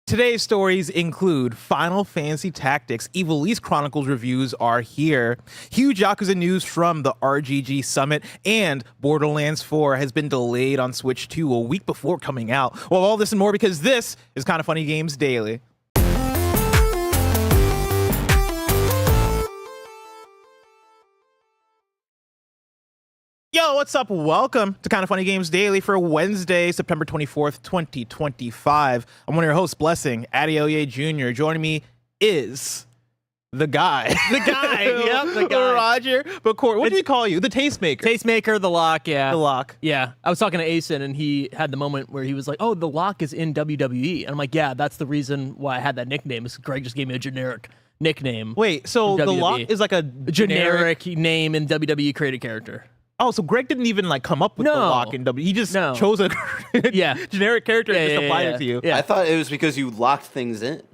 Today's stories include Final Fantasy Tactics, Ivalice Chronicles reviews are here, huge Yakuza news from the RGG Summit, and Borderlands 4 has been delayed on Switch 2 a week before coming out. Well, all this and more because this is Kinda Funny Games Daily. Yo, what's up? Welcome to Kinda Funny Games Daily for Wednesday, September 24th, 2025. I'm one of your hosts, Blessing, Adeoye Jr. Joining me is the guy. The guy, yep, the guy. Roger McCord. What did he call you? The tastemaker. Tastemaker, the lock, yeah. The lock. Yeah, I was talking to Asen, and he had the moment where he was like, oh, the lock is in WWE. And I'm like, yeah, that's the reason why I had that nickname, is Greg just gave me a generic nickname. Wait, so the lock is like a generic name in WWE created character. Oh, so Greg didn't even like come up with the lock in W. He just chose a generic character and just applied it to you. Yeah. I thought it was because you locked things in.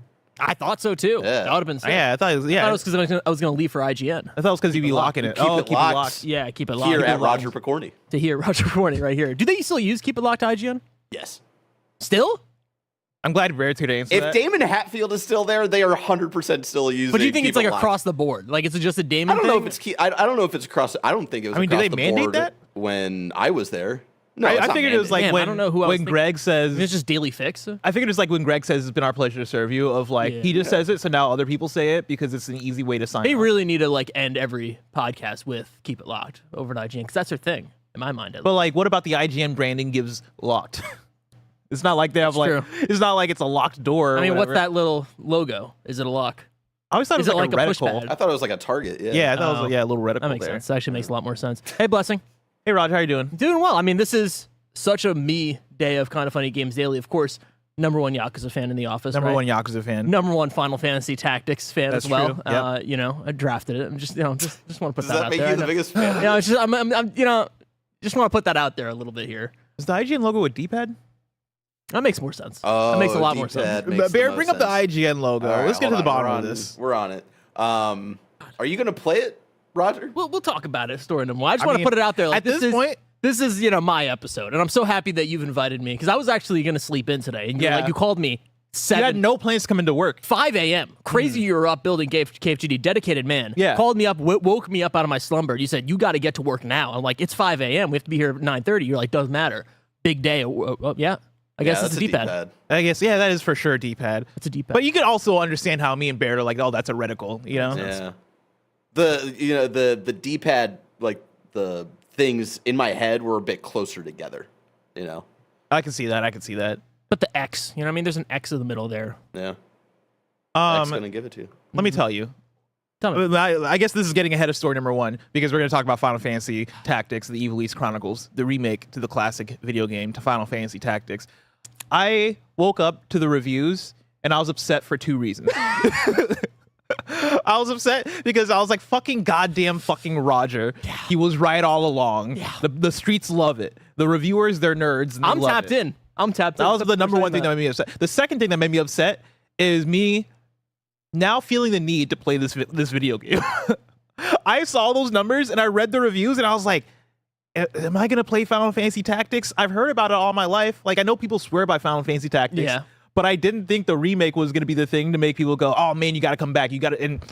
I thought so too. Yeah. That would have been sick. Yeah, I thought it was, I thought it was because I was going to leave for IGN. I thought it was because you'd be locking it. Keep it locked. Yeah, keep it locked. Here at Roger Picorni. To hear Roger Picorni right here. Do they still use Keep It Locked to IGN? Yes. Still? I'm glad Rare today answered that. If Damon Hatfield is still there, they are 100% still using. But do you think it's like locked. across the board? Like it's just a Damon I don't know thing? if it's I don't know if it's across. I don't think it was. I mean, across do they the mandate board that? When I was there? No, I figured it was like Damn, when, I don't know who I was when thinking. Greg says It's just daily fix. I figured it's like when Greg says it's been our pleasure to serve you, of like he just says it, so now other people say it because it's an easy way to sign They off. really need to like end every podcast with Keep It Locked over at IGN because that's their thing in my mind. But like, what about the IGN branding gives locked? It's not like they have That's like true. it's not like it's a locked door. I mean, what's what's that little logo? Is it a lock? I always thought Is it was like a push reticle. pad? I thought it was like a target. Yeah. Yeah, I thought it was a little reticle That makes there. sense. That actually makes a lot more sense. Hey, Blessing. Hey, Roger, how you doing? Doing well. I mean, this is such a me day of Kinda Funny Games Daily. Of course, number one Yakuza fan in the office. Number right? one Yakuza fan. Number one Final Fantasy Tactics fan That's as well. true. Yep. You know, I drafted it. I'm just, just want to put Does that that out make there. you the biggest fan? Yeah, it's just, just want to put that out there a little bit here. Is the IGN logo a D-pad? That makes more sense. That makes a lot more sense. Bear, bring up the IGN logo. All right, Let's get to the hold on, bottom of this. We're on it. Are you gonna play it, Roger? We'll talk about it. Story number one. I just want to put it out there. Like, at this point, this is my episode, and I'm so happy that you've invited me because I was actually gonna sleep in today, and you called me. you had no plans to come into work. 5 a.m. Crazy you were up building KFGD. Dedicated man. Yeah. Called me up, woke me up out of my slumber. You said, you got to get to work now. I'm like, it's 5 a.m. We have to be here at 9:30. You're like, doesn't matter. Big day. Yeah. I guess it's a D-pad. I guess, yeah, that is for sure a D-pad. It's a D-pad. But you could also understand how me and Bear are like, oh, that's a reticle, you know? Yeah. The D-pad, like the things in my head were a bit closer together, you know? I can see that. I can see that. But the X, you know what I mean? There's an X in the middle there. Yeah. X gonna give it to you. Let me tell you. Tell me. I guess this is getting ahead of story number one because we're going to talk about Final Fantasy Tactics, the Ivalice Chronicles, the remake to the classic video game to Final Fantasy Tactics. I woke up to the reviews and I was upset for two reasons. I was upset because I was like, fucking goddamn fucking Roger. Yeah. He was right all along. Yeah. The streets love it. The reviewers, they're nerds. And I'm tapped in. That was the number one thing that made me upset. The second thing that made me upset is me now feeling the need to play this video game. I saw those numbers and I read the reviews and I was like, am I going to play Final Fantasy Tactics? I've heard about it all my life. Like, I know people swear by Final Fantasy Tactics. Yeah. But I didn't think the remake was going to be the thing to make people go, oh, man, you got to come back. You got to... And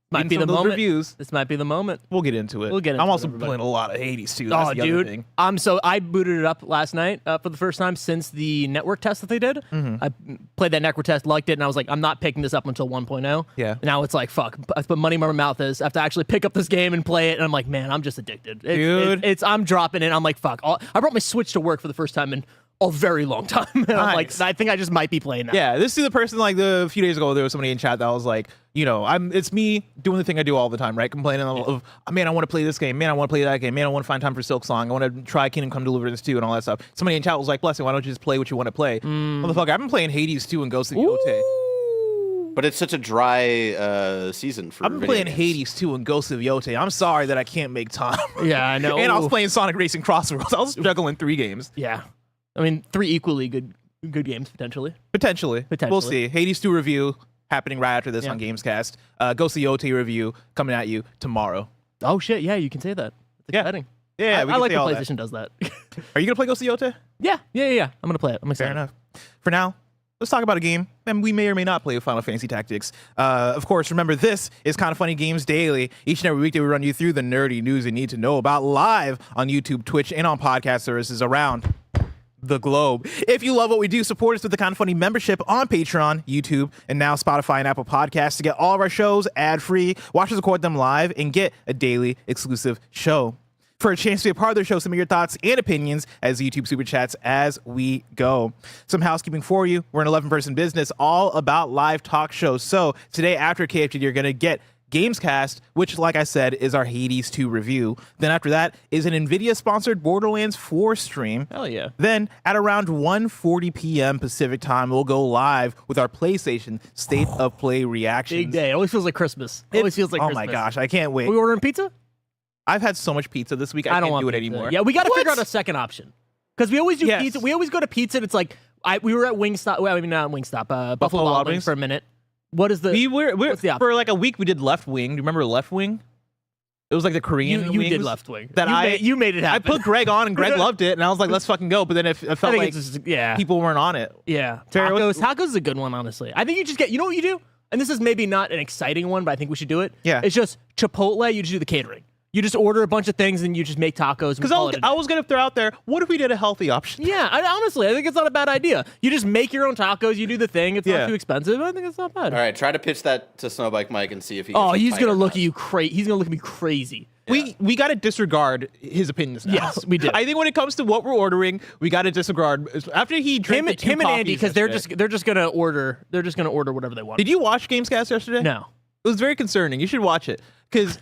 might be the those moment. Reviews, this might be the moment. We'll get into it. I'm also playing a lot of Hades, too. That's the other thing. So I booted it up last night for the first time since the network test that they did. I played that network test, liked it, and I was like, I'm not picking this up until 1.0. Yeah. And now it's like, fuck. I put money where my mouth is. I have to actually pick up this game and play it, and I'm like, man, I'm just addicted. Dude. I'm dropping it. I'm like, fuck. I brought my Switch to work for the first time in a very long time. And I'm like, I think I just might be playing that. Yeah, this is the person, like, a few days ago, there was somebody in chat that was like, you know, it's me doing the thing I do all the time, right? Complaining of, man, I want to play this game. Man, I want to play that game. Man, I want to find time for Silk Song. I want to try Kingdom Come Deliverance 2 and all that stuff. Somebody in chat was like, Blessing, why don't you just play what you want to play? Motherfucker, I've been playing Hades 2 and Ghost of Yote. But it's such a dry season for I've been playing Hades 2 and Ghost of Yote. I'm sorry that I can't make time. Yeah, I know. And I was playing Sonic Racing Crossroads. I was juggling 3 games. Yeah. I mean, 3 equally good games, potentially. Potentially. We'll see. Hades 2 review happening right after this on GAMESCAST. Ghost of Yote review coming at you tomorrow. Oh, shit. Yeah, you can say that. It's exciting. Yeah, I like when PlayStation does that. Are you going to play Ghost of Yote? Yeah. I'm going to play it. I'm excited. Fair enough. For now, let's talk about a game, and we may or may not play with Final Fantasy Tactics. Of course, remember, this is Kinda Funny Games Daily. Each and every weekday, we run you through the nerdy news you need to know about live on YouTube, Twitch, and on podcast services around the globe. If you love what we do, support us with the Kinda Funny membership on Patreon, YouTube, and now Spotify and Apple Podcasts to get all of our shows ad-free, watch us record them live, and get a daily exclusive show. For a chance to be a part of the show, submit your thoughts and opinions as YouTube Super Chats as we go. Some housekeeping for you. We're an 11-person business all about live talk shows. So today after KFGD, you're going to get GAMESCAST, which, like I said, is our Hades 2 review. Then after that is an NVIDIA-sponsored Borderlands 4 stream. Hell yeah. Then at around 1:40 p.m. Pacific time, we'll go live with our PlayStation State of Play reactions. Big day. It always feels like Christmas. It always feels like Christmas. Oh my gosh, I can't wait. Are we ordering pizza? I've had so much pizza this week, I don't can't want do it pizza. anymore. Yeah, we got to What? figure out a second option. Because we always do Yes. pizza. We always go to pizza, and it's like, we were at Wingstop. Well, I mean, not Wingstop. Buffalo Wild Wings for a minute. What is the... We're what's the option? for like a week, we did Left Wing. Do you remember Left Wing? It was like the Korean You wings did Left Wing. that you made it I happen. put Greg on, and Greg loved it, and I was like, let's fucking go. But then it I felt think like it's just, yeah. people weren't on it. Yeah. Terry, Tacos is a good one, honestly. I think you just get... You know what you do? And this is maybe not an exciting one, but I think we should do it. Yeah. It's just Chipotle. You just do the catering. You just order a bunch of things, and you just make tacos. Because I was going to throw out there, what if we did a healthy option? Yeah, honestly, I think it's not a bad idea. You just make your own tacos. You do the thing. It's not too expensive. I think it's not bad. All right, try to pitch that to Snowbike Mike and see if he. Oh, gets he's tight gonna or look not. at you crazy. He's gonna look at me crazy. We got to disregard his opinions now. Yes, we do. I think when it comes to what we're ordering, we got to disregard. After he drank the two Him and Andy, coffees because they're yesterday. just gonna order. They're just gonna order whatever they want. Did you watch Gamescast yesterday? No. It was very concerning. You should watch it because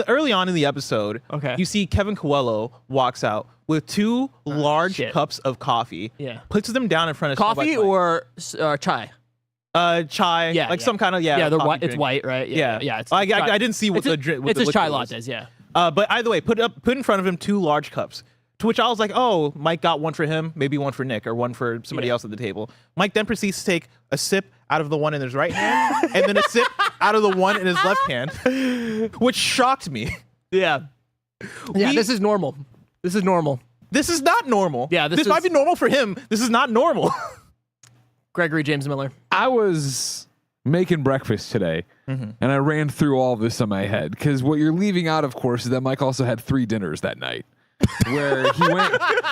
early on in the episode, Okay. you see Kevin Coelho walks out with two large shit. cups of coffee. Yeah. Puts them down in front of Coffee Snowbike or chai? Mike. Chai. Yeah, like yeah. some kind of Yeah, they're coffee white. It's drink. white, right? Yeah. It's I chai. didn't see what It's the a- drink. It's a chai liquid was. lattes, yeah. But either way, put in front of him two large cups. To which I was like, oh, Mike got one for him, maybe one for Nick, or one for somebody else at the table. Mike then proceeds to take a sip out of the one in his right hand, and then a sip out of the one in his left hand, which shocked me. Yeah. Yeah. This is normal. This is normal. This is not normal. Yeah, this might be normal for him. This is not normal. Gregory James Miller. I was making breakfast today, and I ran through all this in my head because what you're leaving out, of course, is that Mike also had 3 dinners that night. Where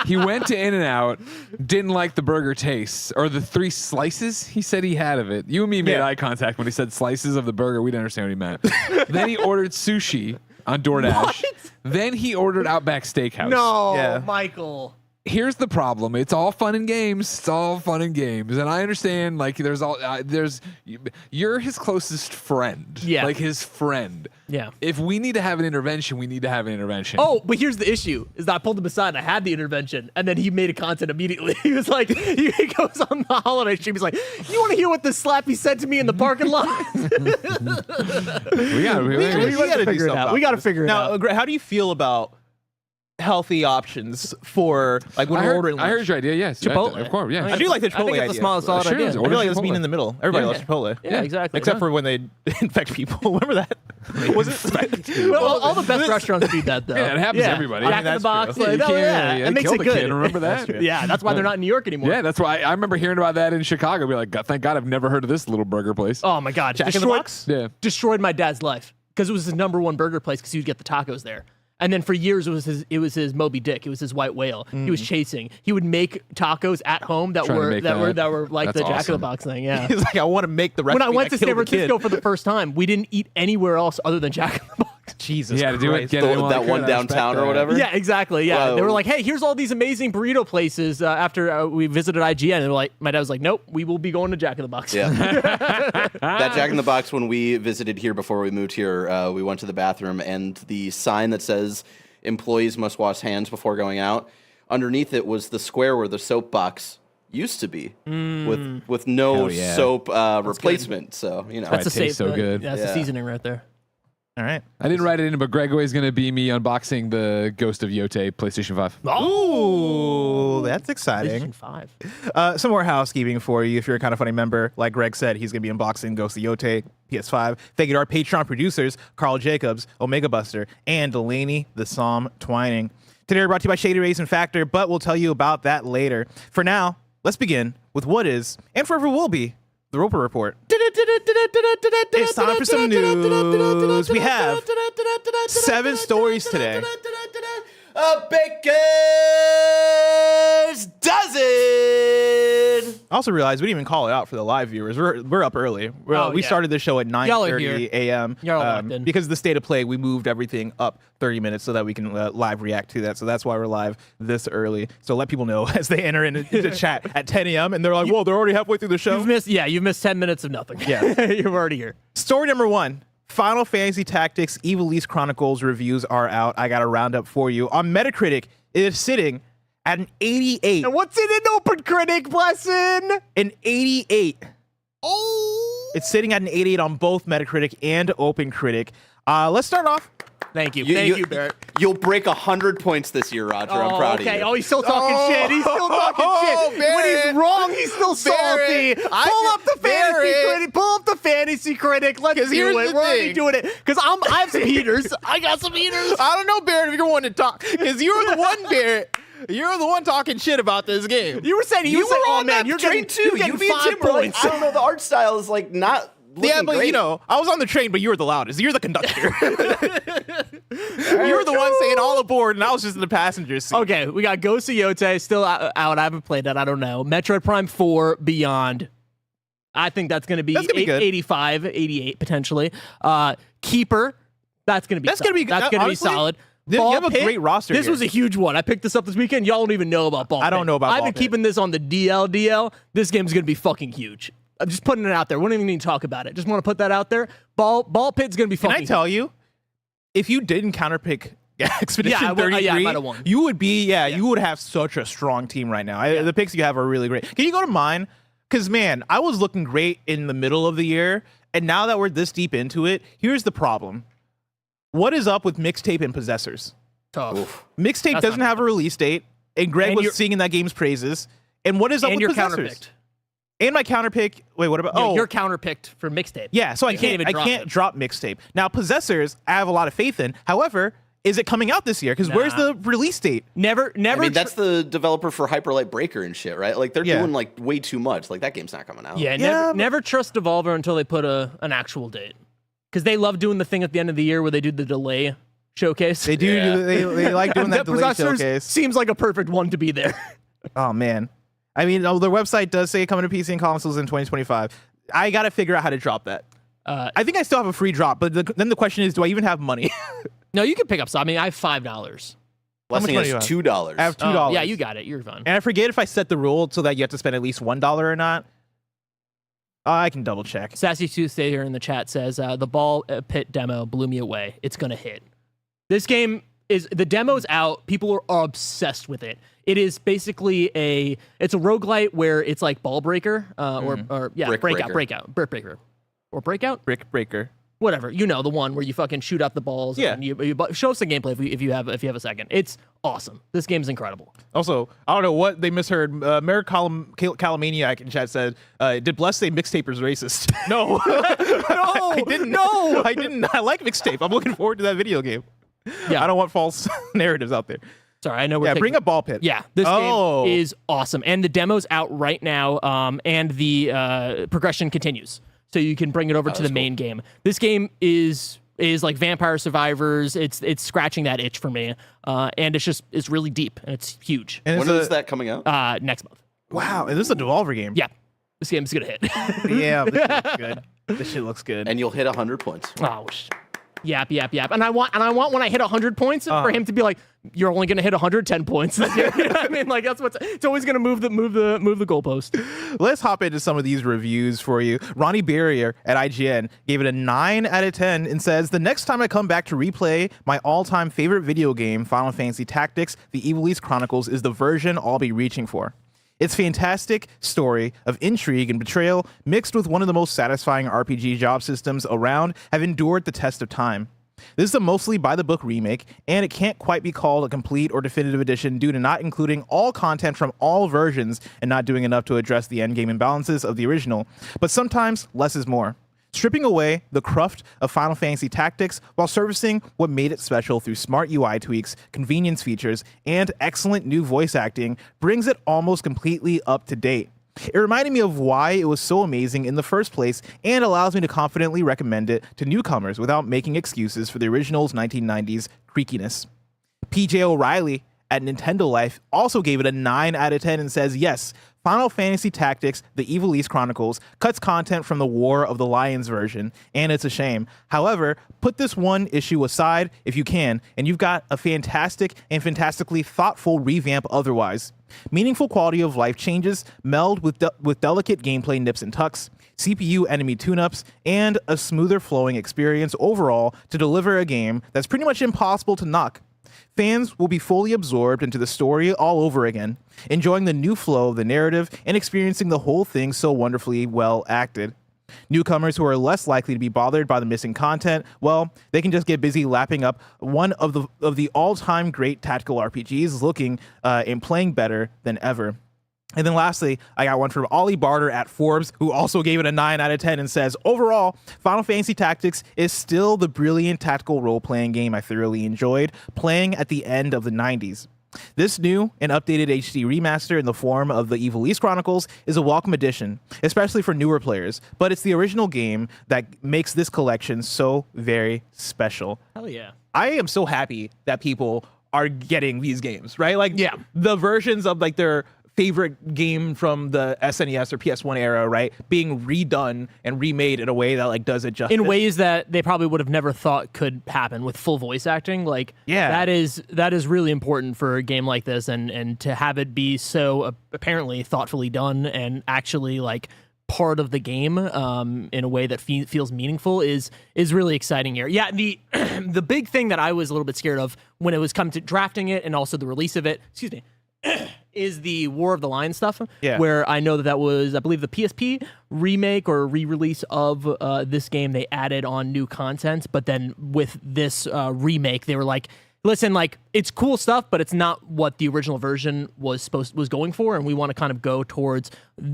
he went to In-N-Out, didn't like the burger taste or the 3 slices he said he had of it. You and me made eye contact when he said slices of the burger. We didn't understand what he meant. Then he ordered sushi on DoorDash. What? Then he ordered Outback Steakhouse. No, Yeah. Michael. Here's the problem. It's all fun and games. It's all fun and games. And I understand, like, you're his closest friend. Yeah. Like, his friend. Yeah. If we need to have an intervention, we need to have an intervention. Oh, but here's the issue: is that I pulled him aside. And I had the intervention, and then he made a content immediately. He was like, he goes on the holiday stream. He's like, "You want to hear what this slappy said to me in the parking lot?" we gotta gotta figure it out. We gotta figure it out. Now, Greg, how do you feel about healthy options for like when we're ordering? I heard your idea, yes. Chipotle. Of course, yeah. I do like the I Chipotle think it's idea. a small, solid Sure, idea. it's I feel like it's Chipotle. being in the middle. Everybody Yeah. loves Chipotle. Yeah, exactly. Except for when they infect people. Remember that? Was it? Well, all the best restaurants do that, though. Yeah, it happens to everybody. I Jack mean, in the Box. true. Like, You oh, can't- yeah, yeah, it makes killed it the good. kid, remember that? Yeah, that's why they're not in New York anymore. Yeah, that's why I remember hearing about that in Chicago. Be like, thank God I've never heard of this little burger place. Oh my God, Jack in the Box? Yeah. destroyed my dad's life because it was his #1 burger place because he would get the tacos there. And then for years it was his Moby Dick. It was his white whale. He was chasing. He would make tacos at home that Trying to were make that were that. that were like That's the Jack in the awesome. Box thing. Yeah. He's like, I want to make the recipe. When I went to killed San the kid. Francisco for the first time, we didn't eat anywhere else other than Jack in the Box. Jesus, He had to do it. Christ. Get it. That one downtown or whatever. Yeah, exactly. Yeah, they were Whoa. like, "Hey, here's all these amazing burrito places." After we visited IGN, and they were like, my dad was like, "Nope, we will be going to Jack in the Box." Yeah. That Jack in the Box, when we visited here before we moved here, we went to the bathroom, and the sign that says employees must wash hands before going out, underneath it was the square where the soap box used to be with no Hell yeah. soap replacement. So, you know. that's a It tastes safe. so good. That's the Yeah. seasoning right there. All right. I didn't write it in, but Gregway's going to be me unboxing the Ghost of Yote PlayStation 5. Ooh, that's exciting. PlayStation 5. Some more housekeeping for you. If you're a Kind of Funny member, like Greg said, he's going to be unboxing Ghost of Yote PS5. Thank you to our Patreon producers, Carl Jacobs, Omega Buster, and Delaney the Psalm Twining. Today we're brought to you by Shady Rays and Factor, but we'll tell you about that later. For now, let's begin with what is, and forever will be, the Roper Report. It's time for some news. We have 7 stories today. A baker's dozen. I also realized we didn't even call it out for the live viewers. We're up early. We started the show at Y'all are 9:30 a.m. Y'all are locked in. Because of the state of play, we moved everything up 30 minutes so that we can live react to that. So that's why we're live this early. So let people know as they enter into the chat at 10 a.m. and they're like, whoa, they're already halfway through the show. You've missed 10 minutes of nothing. Yeah. You're already here. Story number 1. Final Fantasy Tactics Ivalice Chronicles reviews are out. I got a roundup for you. On Metacritic, it is sitting at an 88. And what's in an open critic, Blessin? An 88. Oh. It's sitting at an 88 on both Metacritic and OpenCritic. Let's start off. Thank you. Thank you, Barrett. You'll break 100 points this year, Roger. I'm proud of you. Oh, he's still talking shit. He's still talking shit. Barrett. When he's wrong, he's still salty. Pull up the fantasy critic. Pull up the fantasy critic. Let's do here's it. the We're already thing. doing it. Because I have some heaters. I got some heaters. I don't know, Barrett, if you're one to talk. Because you're the one, Barrett. You're the one talking shit about this game. You were saying, oh man, you're train getting, too. you're getting You beat 5 Tim, like, points. I don't know. The art style is like not. Yeah, but great. you know, I was on the train, but you were the loudest. You're the conductor. You were the one saying all aboard, and I was just in the passenger seat. Okay, we got Ghost of Yote still out. I haven't played that. I don't know. Metroid Prime 4 Beyond. I think that's going to be, That's gonna be good. 85, 88 potentially. Keeper. That's going to be That's gonna be good. That's going to be Honestly, solid. you Ball have a Pit, great roster This here. was a huge one. I picked this up this weekend. Y'all don't even know about Ball Pit. I don't know about I've Ball been Pit. keeping this on the DL. This game's going to be fucking huge. I'm just putting it out there. We don't even need to talk about it. Just want to put that out there. Ball Pit's going to be Can fucking I tell you, if you didn't counterpick Expedition Yeah, I would- 33, yeah, I might have won. you would be, you would have such a strong team right now. The picks you have are really great. Can you go to mine? Because, man, I was looking great in the middle of the year, and now that we're this deep into it, here's the problem. What is up with Mixtape and Possessors? tough. Mixtape That's doesn't not have a release date, and Greg And was you're- singing that game's praises. And what is up And with you're Possessors? counterpicked. And my counterpick. Wait, what about? You're counterpicked for Mixtape. Yeah, so I You can't can't even drop I can't it. drop Mixtape. Now, Possessors, I have a lot of faith in. However, is it coming out this year? Because where's Nah. the release date? Never. I mean, that's the developer for Hyperlight Breaker and shit, right? Like, they're Yeah. doing, like, way too much. Like, that game's not coming out. Yeah, Yeah, never trust Devolver until they put an actual date. Because they love doing the thing at the end of the year where they do the delay showcase. They do. Yeah. They like doing that delay Possessors showcase. seems like a perfect one to be there. Oh man, I mean, their website does say coming to PC and consoles in 2025. I got to figure out how to drop that. I think I still have a free drop, but then the question is, do I even have money? No, you can pick up some. I mean, I have $5. Blessing money has do you have? $2. I have $2. Yeah, you got it. You're fine. And I forget if I set the rule so that you have to spend at least $1 or not. I can double check. Sassy Tuesday here in the chat says the Ball Pit demo blew me away. It's gonna hit. This game the demo's out. People are obsessed with it. It is basically it's a roguelite where it's like Ball Breaker or Brick Breakout, Breaker. Breakout, Brick Breaker. whatever. You know, the one where you fucking shoot out the balls. Yeah. And you show us the gameplay if you have a second. It's awesome. This game's incredible. Also, I don't know what they misheard. Merrick Calamaniac in chat said, "Did Bless say mixtaper's racist?" No, No, I didn't. No, I didn't. I like mixtape. I'm looking forward to that video game. Yeah. I don't want false narratives out there. Sorry, I know we're Yeah, taking- bring up Ball Pit. Yeah, this game is awesome, and the demo's out right now, and the progression continues, so you can bring it over to the main game. This game is like Vampire Survivors. It's scratching that itch for me, and it's really deep and it's huge. And When it's is that coming out? Next month. Wow, and this is a Devolver game. Yeah, this game's gonna hit. Yeah, this shit looks good. This shit looks good. And you'll hit 100 points. Oh, yap. And I want when I hit 100 points for him to be like, you're only gonna hit 110 points this year. You know what I mean? Like it's always gonna move the goalpost. Let's hop into some of these reviews for you. Ronnie Barrier at IGN gave it a 9 out of 10 and says, the next time I come back to replay my all-time favorite video game, Final Fantasy Tactics, the Ivalice Chronicles, is the version I'll be reaching for. Its fantastic story of intrigue and betrayal, mixed with one of the most satisfying RPG job systems around, have endured the test of time. This is a mostly by-the-book remake, and it can't quite be called a complete or definitive edition due to not including all content from all versions and not doing enough to address the endgame imbalances of the original. But sometimes less is more. Stripping away the cruft of Final Fantasy Tactics while servicing what made it special through smart UI tweaks, convenience features, and excellent new voice acting brings it almost completely up to date. It reminded me of why it was so amazing in the first place and allows me to confidently recommend it to newcomers without making excuses for the original's 1990s creakiness. PJ O'Reilly at Nintendo Life also gave it a 9 out of 10 and says, yes, Final Fantasy Tactics, the Ivalice Chronicles, cuts content from the War of the Lions version, and it's a shame. However, put this one issue aside if you can, and you've got a fantastic and fantastically thoughtful revamp otherwise. Meaningful quality of life changes meld with delicate gameplay nips and tucks, CPU enemy tune-ups, and a smoother flowing experience overall to deliver a game that's pretty much impossible to knock. Fans will be fully absorbed into the story all over again, enjoying the new flow of the narrative and experiencing the whole thing so wonderfully well acted. Newcomers who are less likely to be bothered by the missing content, well, they can just get busy lapping up one of the all-time great tactical RPGs, looking and playing better than ever. And then lastly, I got one from Ollie Barter at Forbes, who also gave it a 9 out of 10 and says, overall, Final Fantasy Tactics is still the brilliant tactical role-playing game I thoroughly enjoyed playing at the end of the 90s. This new and updated HD remaster in the form of the Ivalice Chronicles is a welcome addition, especially for newer players, but it's the original game that makes this collection so very special. Hell yeah. I am so happy that people are getting these games, right? Like, Yeah. the versions of like their favorite game from the SNES or PS1 era, right, being redone and remade in a way that like does it justice. In ways that they probably would have never thought could happen with full voice acting. Like, Yeah. that is really important for a game like this, and to have it be so apparently thoughtfully done and actually like part of the game in a way that feels meaningful is really exciting here. Yeah, the the big thing that I was a little bit scared of when it was come to drafting it and also the release of it, excuse me, is the War of the Lions stuff, Yeah. where I know that was, I believe, the PSP remake or re-release of this game. They added on new content, but then with this remake, they were like, listen, like, it's cool stuff, but it's not what the original version was going for, and we want to kind of go towards,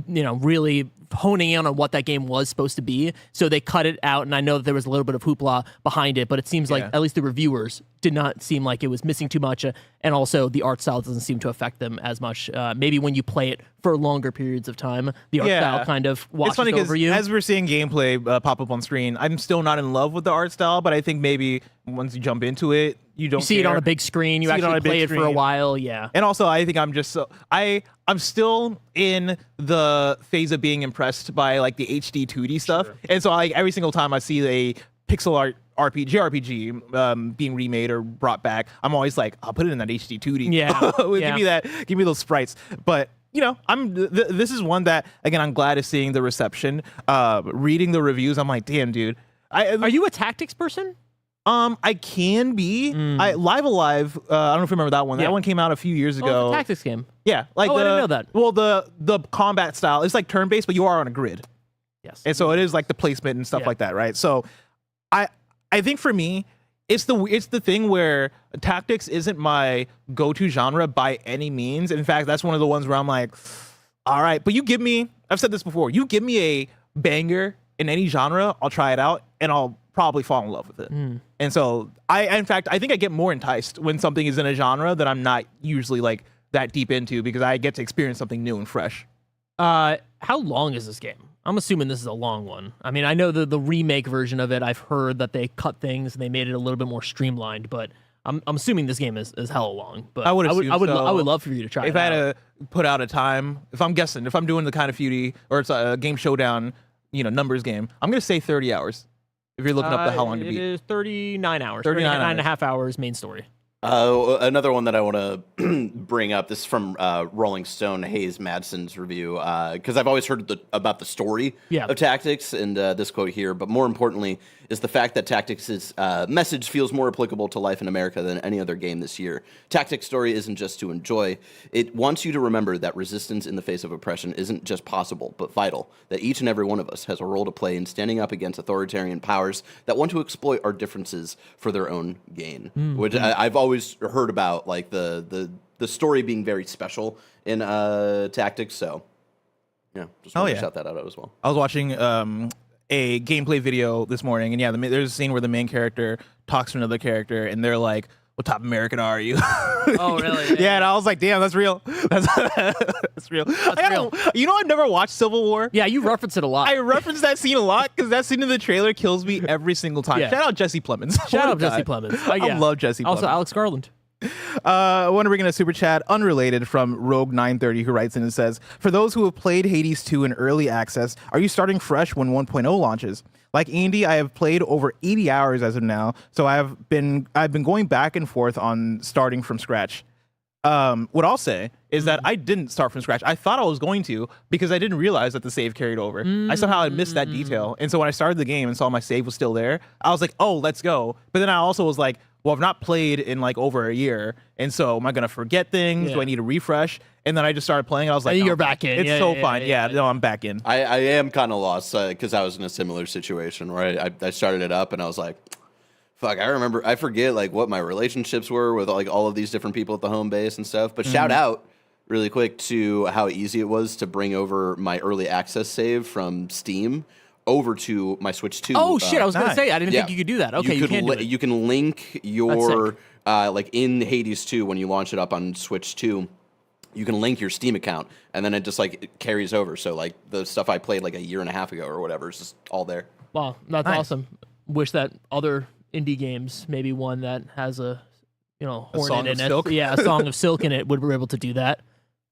you know, really honing in on what that game was supposed to be. So they cut it out, and I know that there was a little bit of hoopla behind it, but it seems like Yeah. at least the reviewers did not seem like it was missing too much, and also the art style doesn't seem to affect them as much. Maybe when you play it for longer periods of time, the art style kind of washes it's funny over you. as we're seeing gameplay pop up on screen, I'm still not in love with the art style, but I think maybe once you jump into it, you don't You see it care. on a big screen. You See it on actually a big play it for a screen. while. Yeah. And also, I think I'm just so I'm still in the phase of being impressed by like the HD 2D stuff, and so like every single time I see a pixel art RPG being remade or brought back, I'm always like, I'll put it in that HD 2D. Yeah. Give me those sprites. But you know, this is one that again I'm glad of seeing the reception. Reading the reviews, I'm like, damn, dude. Are you a tactics person? I can be. Live Alive. I don't know if you remember that one. Yeah. That one came out a few years ago. Oh, it's a tactics game. Yeah, like Oh, I didn't know that. Well, the combat style is like turn-based, but you are on a grid, Yes. and so it is like the placement and stuff Yeah. like that, right? So, I think for me, it's the thing where tactics isn't my go-to genre by any means. In fact, that's one of the ones where I'm like, all right, but you give me. I've said this before. You give me a banger in any genre, I'll try it out, and I'll probably fall in love with it. And so in fact, I think I get more enticed when something is in a genre that I'm not usually like that deep into because I get to experience something new and fresh. How long is this game? I'm assuming this is a long one. I mean, I know the remake version of it, I've heard that they cut things and they made it a little bit more streamlined, but I'm assuming this game is hella long. But I would assume so. I would love for you to try If it I had out. to put out a time, if I'm doing the kind of feudy or it's a game showdown, numbers game, I'm going to say 30 hours. If you're looking up the how long to beat. It is 39 hours. 39 and a half hours main story. Another one that I want to bring up, this is from Rolling Stone, Hayes Madsen's review, because I've always heard about the story of Tactics and this quote here, but more importantly is the fact that Tactics' message feels more applicable to life in America than any other game this year. Tactics' story isn't just to enjoy. It wants you to remember that resistance in the face of oppression isn't just possible, but vital, that each and every one of us has a role to play in standing up against authoritarian powers that want to exploit our differences for their own gain, which I've always heard about, like the story being very special in Tactics. So, yeah, just want to shout that out as well. I was watching a gameplay video this morning, and there's a scene where the main character talks to another character, and they're like, what type of American are you? Oh, really? Yeah, and I was like, damn, that's real. That's real. real. You know, I've never watched Civil War. Yeah, you reference it a lot. I reference that scene a lot because that scene in the trailer kills me every single time. Yeah. Shout out Jesse Plemons. Shout out Jesse Plemons. I love Jesse Plemons. Also, Alex Garland. I want to bring in a super chat unrelated from Rogue930 who writes in and says, for those who have played Hades 2 in early access, are you starting fresh when 1.0 launches? Like Andy, I have played over 80 hours as of now, so I've been going back and forth on starting from scratch. What I'll say is that I didn't start from scratch. I thought I was going to because I didn't realize that the save carried over. I somehow had missed that detail. And so when I started the game and saw my save was still there, I was like, oh, let's go. But then I also was like, well, I've not played in like over a year. And so am I going to forget things? Do I need to refresh? And then I just started playing. I was like, And you're back in. It's so fun. Yeah, no, I'm back in. I am kind of lost because I was in a similar situation where I started it up and I was like, fuck, I forget like what my relationships were with like all of these different people at the home base and stuff. But shout out really quick to how easy it was to bring over my early access save from Steam over to my Switch 2. Oh, shit. I was going to nice. say, I didn't think you could do that. Okay, you can do it. You can link your, like in Hades 2, when you launch it up on Switch 2, you can link your Steam account, and then it just like it carries over. So like the stuff I played like a year and a half ago or whatever is just all there. Wow, that's Nice. awesome. Wish that other indie games, maybe one that has a hornet Song in of it. Silk? Yeah, a Song of Silk in it would be able to do that.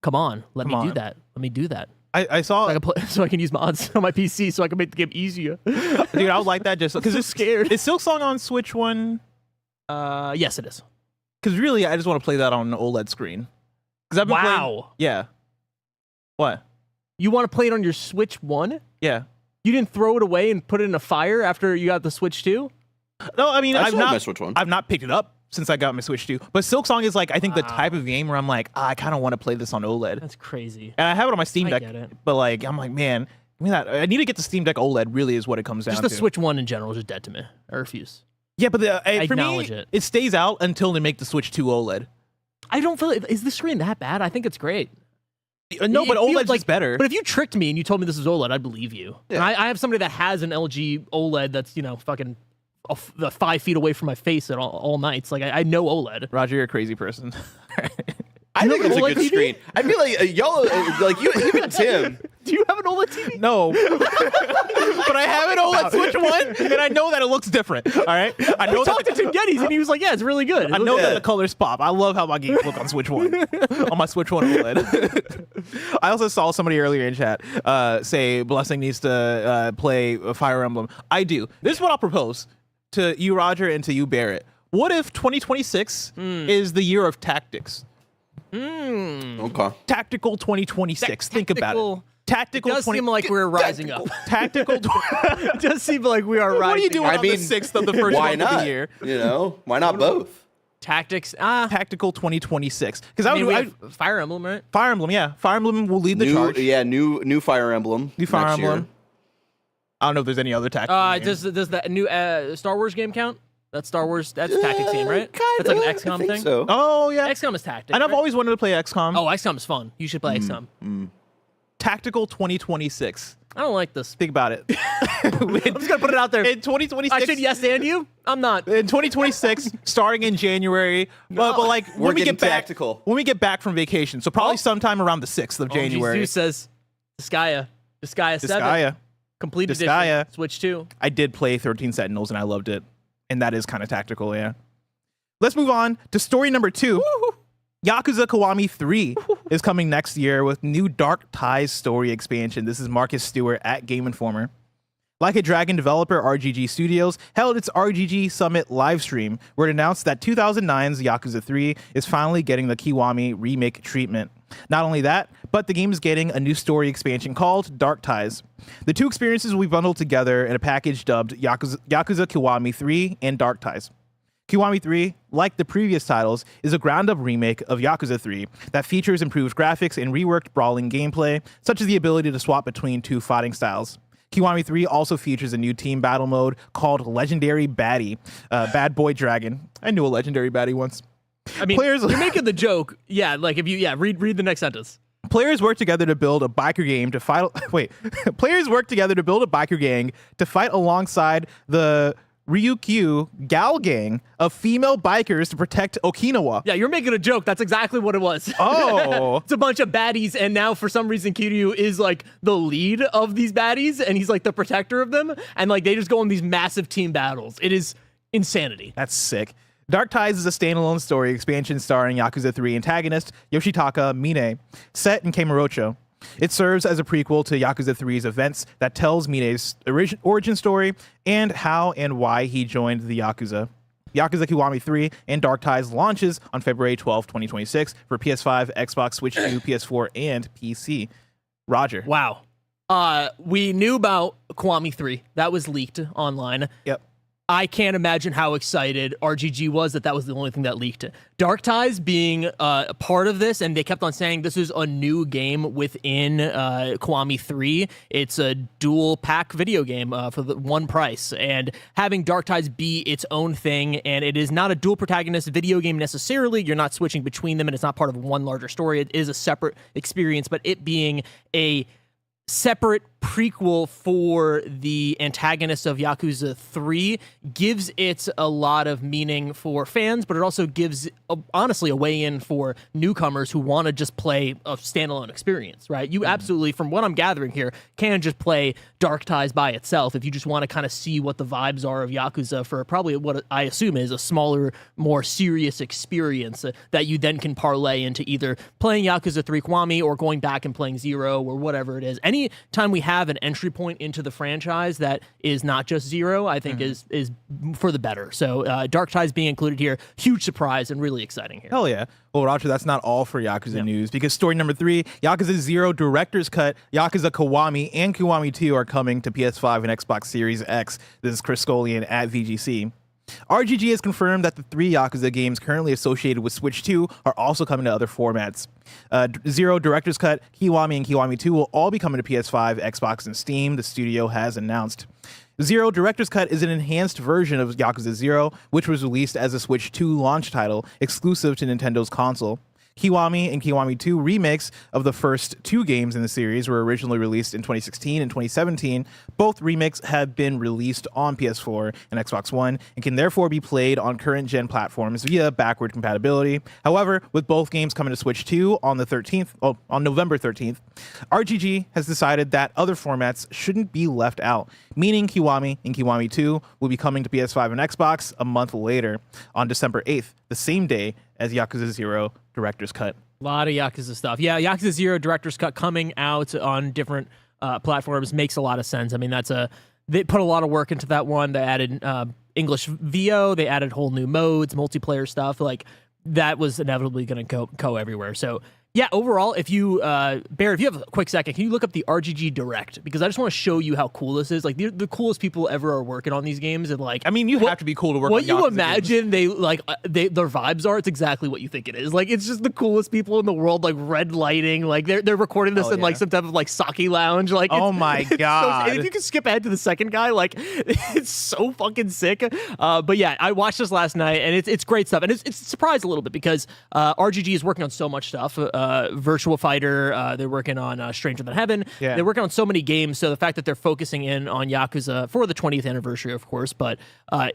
Come on, let me on. do that. Let me do that. I saw, So I can play, so I can use mods on my PC, so I can make the game easier. dude, I would like that just because so it's scared. Is Silksong on Switch 1? Yes, it is. Because really, I just want to play that on an OLED screen. Because I've been playing. Wow, Yeah. What? you want to play it on your Switch 1? Yeah. You didn't throw it away and put it in a fire after you got the Switch 2? No, I mean, I I've still have my not. Switch 1. I've not picked it up since I got my Switch 2. But Silksong is like, I think the type of game where I'm like, I kind of want to play this on OLED. That's crazy. And I have it on my Steam I Deck. get it. But like, I'm like, man, give me that. I need to get the Steam Deck OLED. Really, is what it comes down Just to. the Switch 1 in general is just dead to me. I refuse. Yeah, but for acknowledge me, it. it stays out until they make the Switch 2 OLED. I don't feel it. Is the screen that bad? I think it's great. No, It but feels OLED's like better. But if you tricked me and you told me this is OLED, I'd believe you. Yeah. And I have somebody that has an LG OLED that's fucking 5 feet away from my face at all nights. Like I know OLED. Roger, you're a crazy person. I think it's a OLED good TV? screen. I feel like y'all, like you, even Tim. Do you have an OLED TV? No. But I have an OLED Switch 1, and I know that it looks different. All right? I know I talked to Tim Geddes and he was like, "Yeah, it's really good." I know Yeah. that the colors pop. I love how my games look on Switch 1. On my Switch 1 OLED. I also saw somebody earlier in chat say Blessing needs to play Fire Emblem. I do. This is what I'll propose to you, Roger, and to you, Barrett. What if 2026 is the year of tactics? Okay. Tactical 2026. Think about it. Tactical It does 20 seem like we're rising up. Tactical. It does seem like we are rising. What are you doing I on mean, the 6th of the first Why month of not? the year? You know, why not both? Tactics. Tactical 2026. Because I mean, we have Fire Emblem, right? Fire Emblem, yeah. Fire Emblem will lead the charge. New Fire Emblem. New Fire next Emblem. year. I don't know if there's any other tactical. games. Does that new Star Wars game count? That's Star Wars. That's a tactics game, right? That's like an XCOM I think thing. So. Oh yeah. XCOM is tactics. And I've right? always wanted to play XCOM. Oh, XCOM is fun. You should play XCOM. Tactical 2026. I don't like this. Think about it. I'm just gonna put it out there. In 2026. I should yes and you. I'm not. In 2026, starting in January, but like We're when we getting get back, tactical. when we get back from vacation, so probably sometime around the 6th of January. Jesus says Disgaea 7. Disgaea. Complete edition. Disgaea. Switch 2. I did play 13 Sentinels and I loved it, and that is kind of tactical, yeah. Let's move on to story number 2. Yakuza Kiwami 3 is coming next year with new Dark Ties story expansion. This is Marcus Stewart at Game Informer. Like a Dragon developer, RGG Studios held its RGG Summit livestream, where it announced that 2009's Yakuza 3 is finally getting the Kiwami remake treatment. Not only that, but the game is getting a new story expansion called Dark Ties. The two experiences will be bundled together in a package dubbed Yakuza Kiwami 3 and Dark Ties. Kiwami 3, like the previous titles, is a ground-up remake of Yakuza 3 that features improved graphics and reworked brawling gameplay, such as the ability to swap between two fighting styles. Kiwami 3 also features a new team battle mode called Legendary Baddie, Bad Boy Dragon. I knew a Legendary Baddie once. I mean, Players- you're making the joke. Yeah, like if you read the next sentence. Players work together to build a biker game to fight. Players work together to build a biker gang to fight alongside the Ryukyu Gal Gang of female bikers to protect Okinawa. Yeah, you're making a joke. That's exactly what it was. Oh. It's a bunch of baddies, and now for some reason Kiryu is like the lead of these baddies, and he's like the protector of them, and like they just go on these massive team battles. It is insanity. That's sick. Dark Ties is a standalone story expansion starring Yakuza 3 antagonist Yoshitaka Mine, set in Kamurocho. It serves as a prequel to Yakuza 3's events that tells Mine's origin story and how and why he joined the Yakuza. Yakuza Kiwami 3 and Dark Ties launches on February 12, 2026 for PS5, Xbox, Switch 2, PS4, and PC. Roger. Wow. We knew about Kiwami 3. That was leaked online. Yep. I can't imagine how excited RGG was that was the only thing that leaked. Dark Ties being a part of this, and they kept on saying this is a new game within Kiwami 3. It's a dual pack video game for the one price. And having Dark Ties be its own thing, and it is not a dual protagonist video game necessarily. You're not switching between them, and it's not part of one larger story. It is a separate experience, but it being a separate prequel for the antagonist of Yakuza 3 gives it a lot of meaning for fans, but it also gives, honestly, a way in for newcomers who want to just play a standalone experience, right? You absolutely, from what I'm gathering here, can just play Dark Ties by itself if you just want to kind of see what the vibes are of Yakuza for probably what I assume is a smaller, more serious experience that you then can parlay into either playing Yakuza 3 Kiwami or going back and playing Zero or whatever it is. Any time we have an entry point into the franchise that is not just Zero, I think is for the better. So Dark Ties being included here, huge surprise and really exciting here. Hell yeah. Well, Roger, that's not all for Yakuza news, because story number 3, Yakuza 0 Director's Cut, Yakuza Kiwami, and Kiwami 2 are coming to PS5 and Xbox Series X. This is Chris Scullion at VGC. RGG has confirmed that the 3 Yakuza games currently associated with Switch 2 are also coming to other formats. Zero Director's Cut, Kiwami, and Kiwami 2 will all be coming to PS5, Xbox, and Steam, the studio has announced. Zero Director's Cut is an enhanced version of Yakuza 0, which was released as a Switch 2 launch title, exclusive to Nintendo's console. Kiwami and Kiwami 2 remakes of the first 2 games in the series were originally released in 2016 and 2017. Both remakes have been released on PS4 and Xbox One and can therefore be played on current gen platforms via backward compatibility. However, with both games coming to Switch 2 on November 13th, RGG has decided that other formats shouldn't be left out, meaning Kiwami and Kiwami 2 will be coming to PS5 and Xbox a month later on December 8th, the same day as Yakuza 0 Director's Cut. A lot of Yakuza stuff. Yeah, Yakuza 0 Director's Cut coming out on different platforms makes a lot of sense. I mean, they put a lot of work into that one. They added English VO, they added whole new modes, multiplayer stuff. Like, that was inevitably going to go everywhere. So, yeah, overall, if you, Barry, if you have a quick second, can you look up the RGG Direct? Because I just want to show you how cool this is. Like, the coolest people ever are working on these games. And, like, I mean, you have to be cool to work on what you Yakuza imagine games. their vibes are, it's exactly what you think it is. Like, it's just the coolest people in the world, like, red lighting. Like, they're recording this in, like, some type of, like, sake lounge. Like, oh, my God. And if you can skip ahead to the second guy, like, it's so fucking sick. But, yeah, I watched this last night, and it's great stuff. And it's surprised a little bit because RGG is working on so much stuff. Virtual Fighter, they're working on Stranger Than Heaven. Yeah. They're working on so many games, so the fact that they're focusing in on Yakuza for the 20th anniversary, of course, but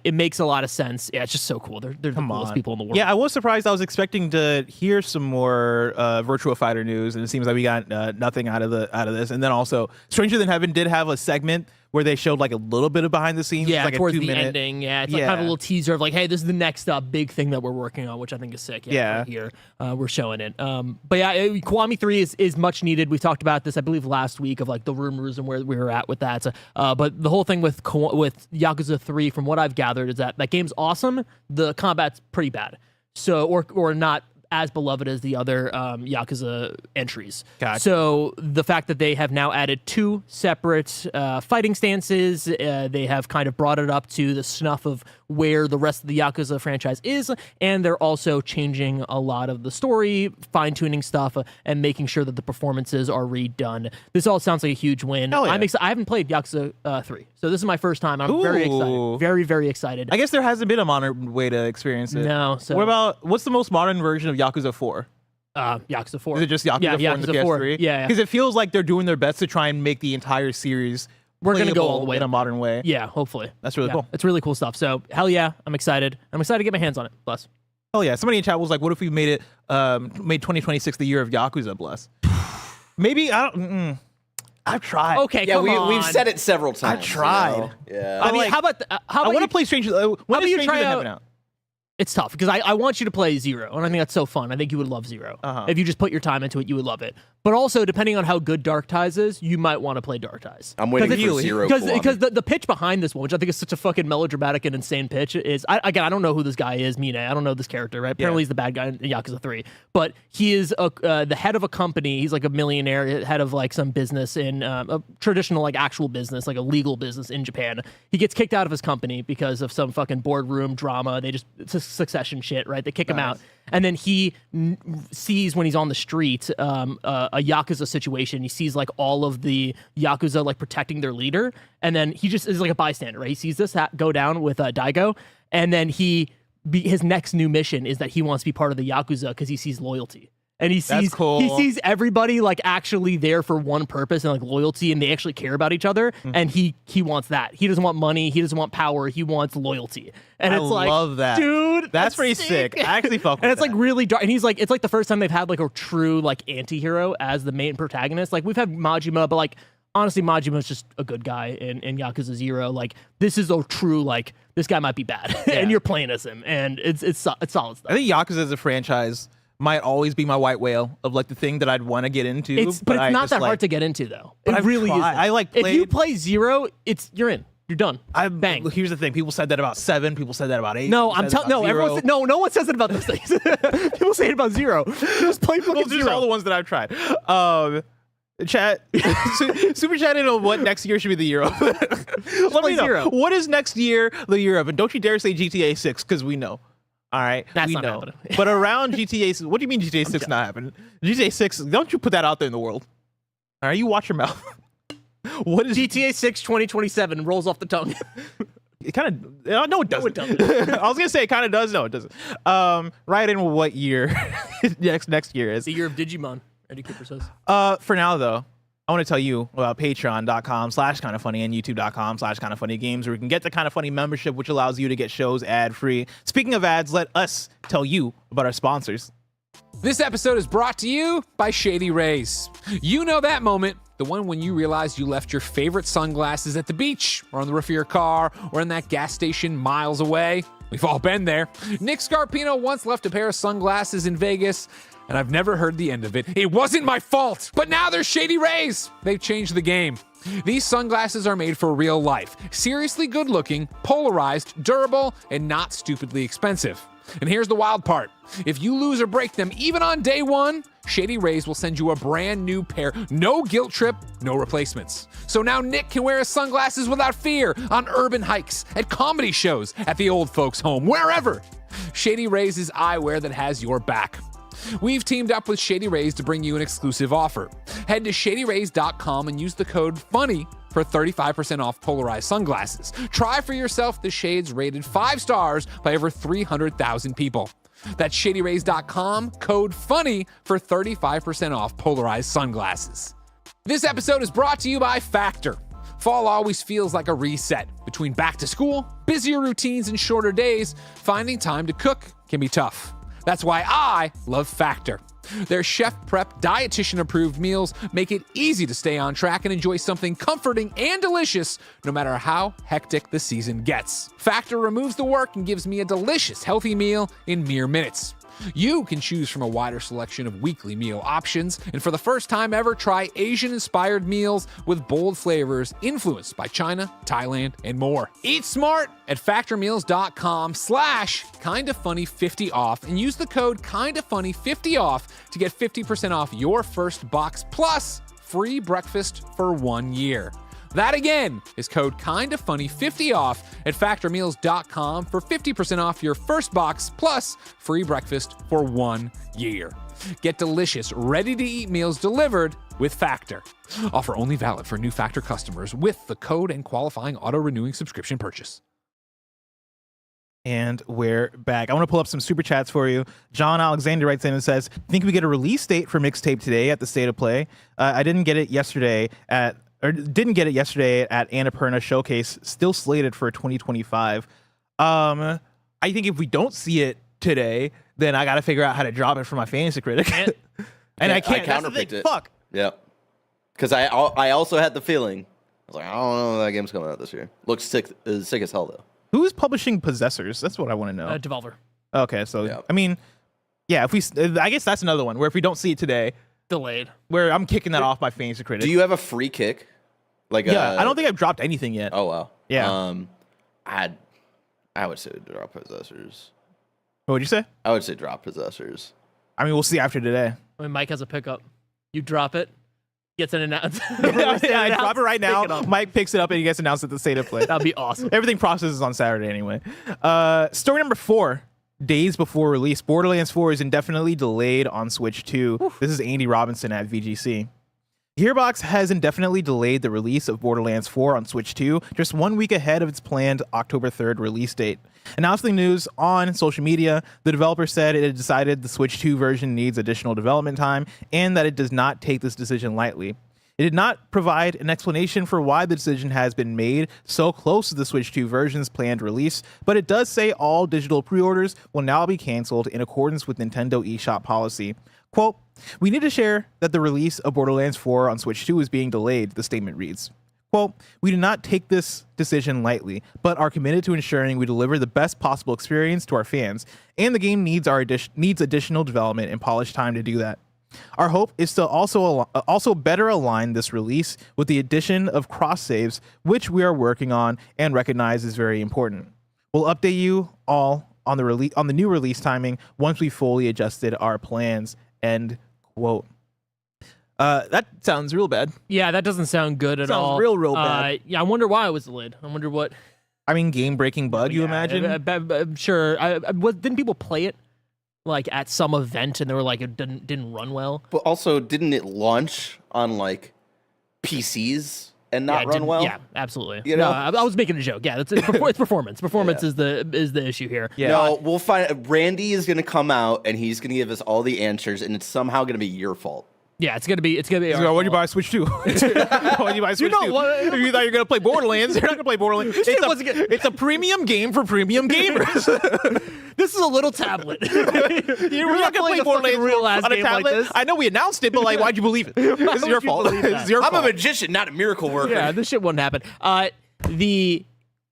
it makes a lot of sense. Yeah, it's just so cool. They're the coolest people in the world. Yeah, I was surprised. I was expecting to hear some more Virtua Fighter news, and it seems like we got nothing out of this. And then also, Stranger Than Heaven did have a segment where they showed like a little bit of behind the scenes. Yeah, like towards a the 2-minute ending. Yeah, it's like kind of a little teaser of like, hey, this is the next big thing that we're working on, which I think is sick. Yeah. Right here, we're showing it. But yeah, Kiwami 3 is much needed. We talked about this, I believe, last week of like the rumors and where we were at with that. So, but the whole thing with Yakuza 3, from what I've gathered, is that game's awesome. The combat's pretty bad. So, or not as beloved as the other Yakuza entries. Gotcha. So the fact that they have now added 2 separate fighting stances, they have kind of brought it up to the snuff of where the rest of the Yakuza franchise is, and they're also changing a lot of the story, fine-tuning stuff, and making sure that the performances are redone. This all sounds like a huge win. Hell yeah. I'm excited. I haven't played Yakuza 3, so this is my first time. I'm very excited. Very, very excited. I guess there hasn't been a modern way to experience it. No. So what's the most modern version of Yakuza 4? Yakuza 4. Is it just Yakuza 4 and the Yakuza 4. PS3? Yeah. Because it feels like they're doing their best to try and make the entire series We're gonna go all the playable way in a modern way. Yeah, hopefully. That's really cool. It's really cool stuff. So hell yeah, I'm excited. I'm excited to get my hands on it. Bless. Oh yeah, somebody in chat was like, "What if we made 2026 the year of Yakuza?" Bless. Maybe I don't. I've tried. Okay, Yeah, come on. we've said it several times. tried. You know? Yeah. I mean, like, how about I want to play Stranger. When about is you Stranger try Than out- Heaven out? It's tough because I want you to play Zero, and I think that's so fun. I think you would love Zero. If you just put your time into it, you would love it. But also, depending on how good Dark Ties is, you might want to play Dark Ties. I'm waiting Because for Zero. Because the pitch behind this one, which I think is such a fucking melodramatic and insane pitch, is I don't know who this guy is, Mine. I don't know this character, right? Apparently, he's the bad guy in Yakuza 3. But he is the head of a company. He's like a millionaire, head of like some business in a traditional like actual business, like a legal business in Japan. He gets kicked out of his company because of some fucking boardroom drama. It's a succession shit, right? They kick him out. And then he sees when he's on the street a Yakuza situation. He sees like all of the Yakuza like protecting their leader. And then he just is like a bystander, right? He sees this go down with Daigo. And then his next new mission is that he wants to be part of the Yakuza because he sees loyalty. And he sees cool. he sees everybody like actually there for one purpose and like loyalty, and they actually care about each other. And he wants that. He doesn't want money. He doesn't want power. He wants loyalty. And I it's like, love that, dude. That's pretty sick. I actually fuck with And it's like that. really dark. And he's like, it's like the first time they've had like a true like anti-hero as the main protagonist. Like we've had Majima, but like honestly, Majima's just a good guy in Yakuza 0. Like this is a true like this guy might be bad, and you're playing as him, and it's solid stuff. I think Yakuza as a franchise might always be my white whale of like the thing that I'd want to get into. But it's I not just, that like, hard to get into though. But It I've really tried. is. I, like, if you played- play 0, you're in. You're done. Bang. Here's the thing: people said that about 7. People said that about 8. No, people I'm said that telling. No, about 0. everyone. No one says it about those things. People say it about 0. Just play fucking Those are 0. all the ones that I've tried. Chat, super chat in on what next year should be the year of. Let play me know. 0. What is next year the year of? And don't you dare say GTA 6 because we know. All right, That's we not know. happening. But around GTA 6, what do you mean GTA 6 not happening? GTA 6, don't you put that out there in the world. All right, you watch your mouth. What is GTA 6 2027 rolls off the tongue. It kind of no, it doesn't. doesn't. I was gonna say it kind of does. No, it doesn't. Right in what year next year is. The year of Digimon. Eddie Cooper says. For now though, I want to tell you about patreon.com/kindafunny and youtube.com/kindafunnygames, where we can get the Kinda Funny membership, which allows you to get shows ad-free. Speaking of ads, let us tell you about our sponsors. This episode is brought to you by Shady Rays. You know that moment, the one when you realize you left your favorite sunglasses at the beach, or on the roof of your car, or in that gas station miles away. We've all been there. Nick Scarpino once left a pair of sunglasses in Vegas, and I've never heard the end of it. It wasn't my fault, but now they're Shady Rays. They've changed the game. These sunglasses are made for real life, seriously good looking, polarized, durable, and not stupidly expensive. And here's the wild part. If you lose or break them, even on day one, Shady Rays will send you a brand new pair. No guilt trip, no replacements. So now Nick can wear his sunglasses without fear on urban hikes, at comedy shows, at the old folks' home, wherever. Shady Rays is eyewear that has your back. We've teamed up with Shady Rays to bring you an exclusive offer. Head to shadyrays.com and use the code FUNNY for 35% off polarized sunglasses. Try for yourself the shades rated 5 stars by over 300,000 people. That's shadyrays.com, code FUNNY for 35% off polarized sunglasses. This episode is brought to you by Factor. Fall always feels like a reset. Between back to school, busier routines, and shorter days, finding time to cook can be tough. That's why I love Factor. Their chef prep, dietitian approved meals make it easy to stay on track and enjoy something comforting and delicious no matter how hectic the season gets. Factor removes the work and gives me a delicious, healthy meal in mere minutes. You can choose from a wider selection of weekly meal options, and for the first time ever, try Asian-inspired meals with bold flavors influenced by China, Thailand, and more. Eat smart at factormeals.com/kindafunny50 off and use the code kindafunny50 off to get 50% off your first box plus free breakfast for 1 year. That again is code kindafunny50 off at factormeals.com for 50% off your first box plus free breakfast for 1 year. Get delicious, ready-to-eat meals delivered with Factor. Offer only valid for new Factor customers with the code and qualifying auto-renewing subscription purchase. And we're back. I want to pull up some super chats for you. John Alexander writes in and says, think we get a release date for Mixtape today at the State of Play. I didn't get it yesterday at or didn't get it yesterday at Annapurna Showcase, still slated for 2025. I think if we don't see it today, then I got to figure out how to drop it for my fantasy critic. And I can't. That's the thing. counterpicked it. Fuck. Yeah. Because I also had the feeling, I was like, I don't know if that game's coming out this year. Looks sick as hell, though. Who's publishing Possessors? That's what I want to know. Devolver. Okay, so, Yeah. I mean, yeah, I guess that's another one where if we don't see it today, Delayed. where I'm kicking that off my fantasy critic. Do you have a free kick? Like, Yeah, I don't think I've dropped anything yet. Oh, wow. Yeah. I would say drop Possessors. What would you say? I would say drop Possessors. I mean, we'll see after today. When Mike has a pickup, you drop it, gets an announcement. Yeah, I drop it right now. Mike picks it up and he gets announced at the State of Play. That'd be awesome. Everything processes on Saturday anyway. Story number 4. Days before release, Borderlands 4 is indefinitely delayed on Switch 2. Oof. This is Andy Robinson at VGC. Gearbox has indefinitely delayed the release of Borderlands 4 on Switch 2, just 1 week ahead of its planned October 3rd release date. Announcing the news on social media, the developer said it had decided the Switch 2 version needs additional development time and that it does not take this decision lightly. It did not provide an explanation for why the decision has been made so close to the Switch 2 version's planned release, but it does say all digital pre-orders will now be canceled in accordance with Nintendo eShop policy. Quote, "We need to share that the release of Borderlands 4 on Switch 2 is being delayed," the statement reads. Quote, "We do not take this decision lightly, but are committed to ensuring we deliver the best possible experience to our fans, and the game needs additional development and polished time to do that. Our hope is to also better align this release with the addition of cross saves, which we are working on and recognize is very important. We'll update you all on the new release timing once we fully adjusted our plans." End quote. That sounds real bad. Yeah, that doesn't sound good at all. Sounds real bad. Yeah, I wonder why it was delayed. I wonder what. I mean, game-breaking bug, you imagine? I'm sure. Didn't people play it like at some event and they were like it didn't run well? But also, didn't it launch on like PCs and not run well? Yeah, absolutely. You know? No, I was making a joke. Yeah, it's performance. Performance is the issue here. Yeah. No, we'll find. Randy is going to come out and he's going to give us all the answers, and it's somehow going to be your fault. Yeah, it's gonna be. Why would you buy a Switch 2? Why would you buy a Switch 2? If you thought you were gonna play Borderlands, you're not gonna play Borderlands. It's a premium game for premium gamers. This is a little tablet. You're not gonna play Borderlands on a tablet. Like I know we announced it, but like, why'd you believe it? This is your fault. This is your fault. I'm a magician, not a miracle worker. Yeah, this shit wouldn't happen.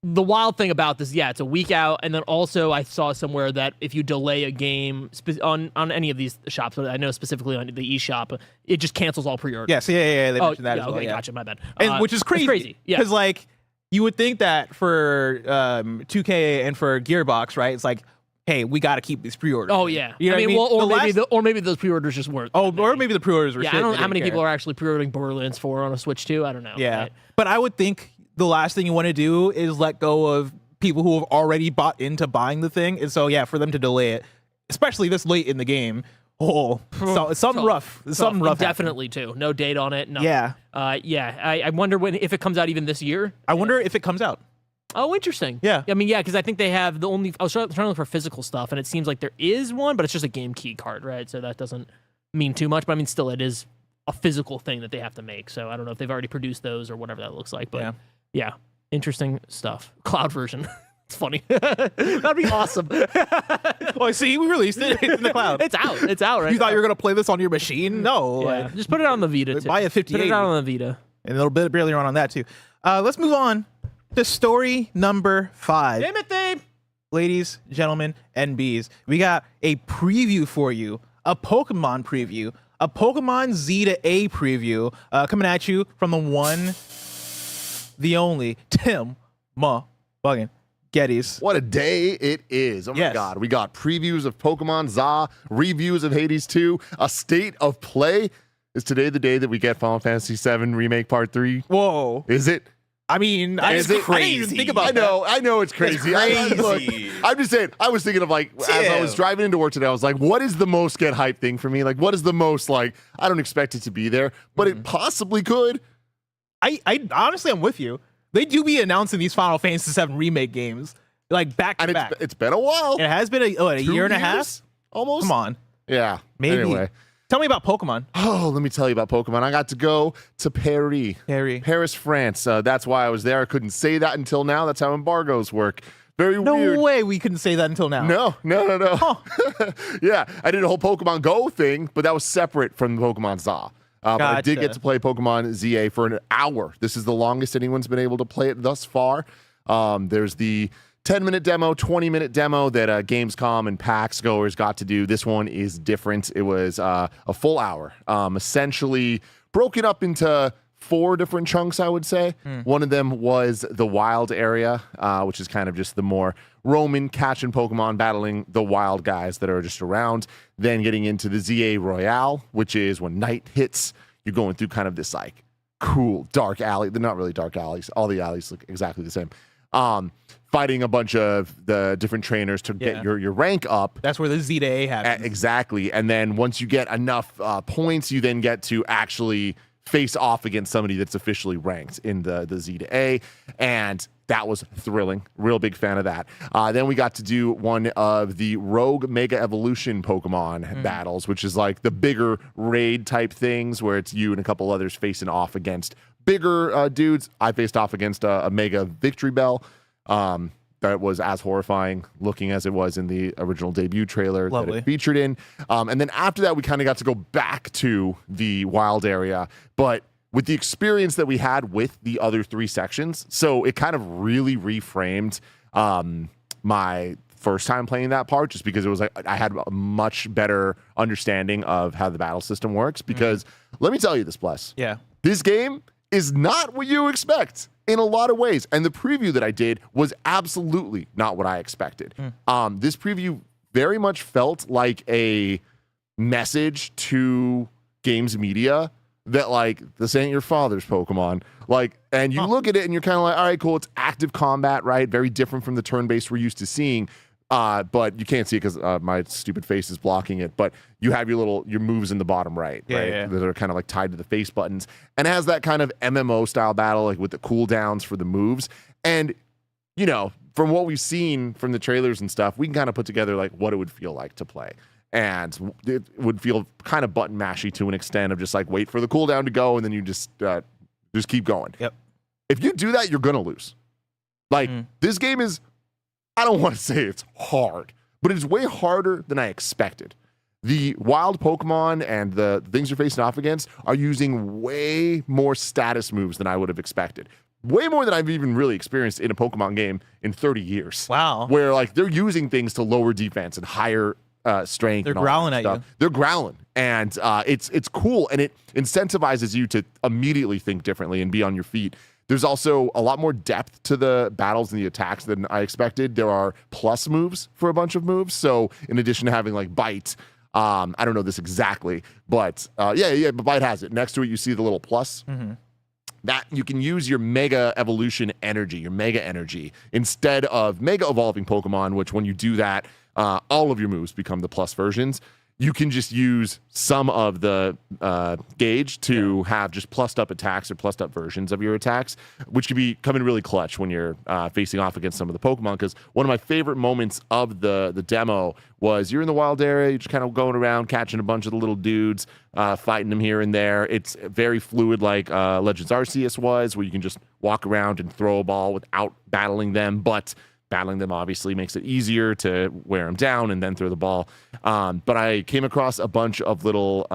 The wild thing about this, yeah, it's a week out, and then also I saw somewhere that if you delay a game on any of these shops, but I know specifically on the eShop, it just cancels all pre-orders. Yes, yeah, they mentioned that as well. Okay, yeah. gotcha, my bad. And, which is crazy. It's crazy, yeah. Because like you would think that for 2K and for Gearbox, right? It's like, hey, we got to keep these pre-orders. Oh yeah, you know what I mean? Or maybe those pre-orders just weren't. Or maybe the pre-orders were. Yeah, shit. I don't know how many people are actually pre-ordering Borderlands 4 on a Switch 2. I don't know. Yeah, right? but I would think the last thing you want to do is let go of people who have already bought into buying the thing, and so yeah, for them to delay it, especially this late in the game, something rough. Definitely too. No date on it. No. Yeah. I wonder if it comes out even this year. I wonder if it comes out. Oh, interesting. Yeah. I mean, yeah, because I think they have I was trying to look for physical stuff, and it seems like there is one, but it's just a game key card, right? So that doesn't mean too much. But I mean, still, it is a physical thing that they have to make. So I don't know if they've already produced those or whatever that looks like. But yeah. Interesting stuff. Cloud version. It's funny. That'd be awesome. Well, see, we released it. It's in the cloud. It's out right You thought now. you were going to play this on your machine? No. Yeah. Like, just put it on the Vita, too. buy a 58. Put it on the Vita. And a little bit barely on that, too. Let's move on to story number 5. Damn it, Dave. Ladies, gentlemen, and bees, we got a preview for you. A Pokemon preview. A Pokemon Z to A preview coming at you from the one, the only, Tim bugging Geddes. What a day it is. Oh my God. We got previews of Pokemon ZA, reviews of Hades 2, a state of play. Is today the day that we get Final Fantasy VII Remake Part 3? Whoa. Is it? I mean, I didn't even think about that. I know it's crazy. I'm just saying, I was thinking of like, as I was driving into work today, I was like, what is the most get hype thing for me? Like, what is the most, like, I don't expect it to be there, but it possibly could. I honestly, I'm with you. They do be announcing these Final Fantasy VII Remake games, like back to back. It's been a while. It has been a year and a half? Almost? Come on. Yeah. Maybe. Anyway. Tell me about Pokemon. Oh, let me tell you about Pokemon. I got to go to Paris, France. That's why I was there. I couldn't say that until now. That's how embargoes work. Very weird. No way we couldn't say that until now. No. Huh. Yeah, I did a whole Pokemon Go thing, but that was separate from the Pokemon ZA. But I did get to play Pokemon ZA for an hour. This is the longest anyone's been able to play it thus far. There's the 10-minute demo, 20-minute demo that Gamescom and PAX goers got to do. This one is different. It was a full hour, essentially broken up into 4 different chunks, I would say. One of them was the wild area, which is kind of just the more roaming, catching Pokemon, battling the wild guys that are just around. Then getting into the ZA Royale, which is when night hits, you're going through kind of this like cool dark alley. They're not really dark alleys. All the alleys look exactly the same. Fighting a bunch of the different trainers to get your rank up. That's where the Z to A happens. Exactly. And then once you get enough points, you then get to actually face off against somebody that's officially ranked in the Z to A. And that was thrilling. Real big fan of that. Then we got to do one of the Rogue Mega Evolution Pokemon battles, which is like the bigger raid type things where it's you and a couple others facing off against bigger dudes. I faced off against a Mega Victory Bell. That was as horrifying looking as it was in the original debut trailer that it featured in. And then after that, we kind of got to go back to the wild area, but with the experience that we had with the other 3 sections. So it kind of really reframed my first time playing that part, just because it was like I had a much better understanding of how the battle system works. Because let me tell you this, Bless. Yeah. This game is not what you expect in a lot of ways. And the preview that I did was absolutely not what I expected. This preview very much felt like a message to games media that, like, this ain't your father's Pokemon. Like, and you look at it and you're kind of like, all right, cool. It's active combat, right? Very different from the turn-based we're used to seeing. But you can't see it because my stupid face is blocking it. But you have your moves in the bottom right, right? That are kind of like tied to the face buttons. And it has that kind of MMO style battle, like with the cooldowns for the moves. And, you know, from what we've seen from the trailers and stuff, we can kind of put together like what it would feel like to play. And it would feel kind of button mashy to an extent of just like wait for the cooldown to go and then you just keep going. Yep. If you do that, you're gonna lose. Like this game is, I don't want to say it's hard, but it's way harder than I expected. The wild Pokemon and the things you're facing off against are using way more status moves than I would have expected. Way more than I've even really experienced in a Pokemon game in 30 years. Wow. Where like they're using things to lower defense and higher strength. They're and all growling that at stuff. you. They're growling, and it's cool, and it incentivizes you to immediately think differently and be on your feet. There's also a lot more depth to the battles and the attacks than I expected. There are plus moves for a bunch of moves. So in addition to having like bite, I don't know this exactly, but but bite has it. Next to it, you see the little plus. That you can use your Mega Evolution energy, your Mega Energy, instead of Mega Evolving Pokemon, which when you do that, all of your moves become the plus versions. You can just use some of the gauge to have just plussed up attacks or plussed up versions of your attacks, which can come in really clutch when you're facing off against some of the Pokemon. Because one of my favorite moments of the demo was you're in the wild area, you're just kind of going around catching a bunch of the little dudes, fighting them here and there. It's very fluid like Legends Arceus was, where you can just walk around and throw a ball without battling them, but battling them obviously makes it easier to wear them down and then throw the ball. But I came across a bunch of little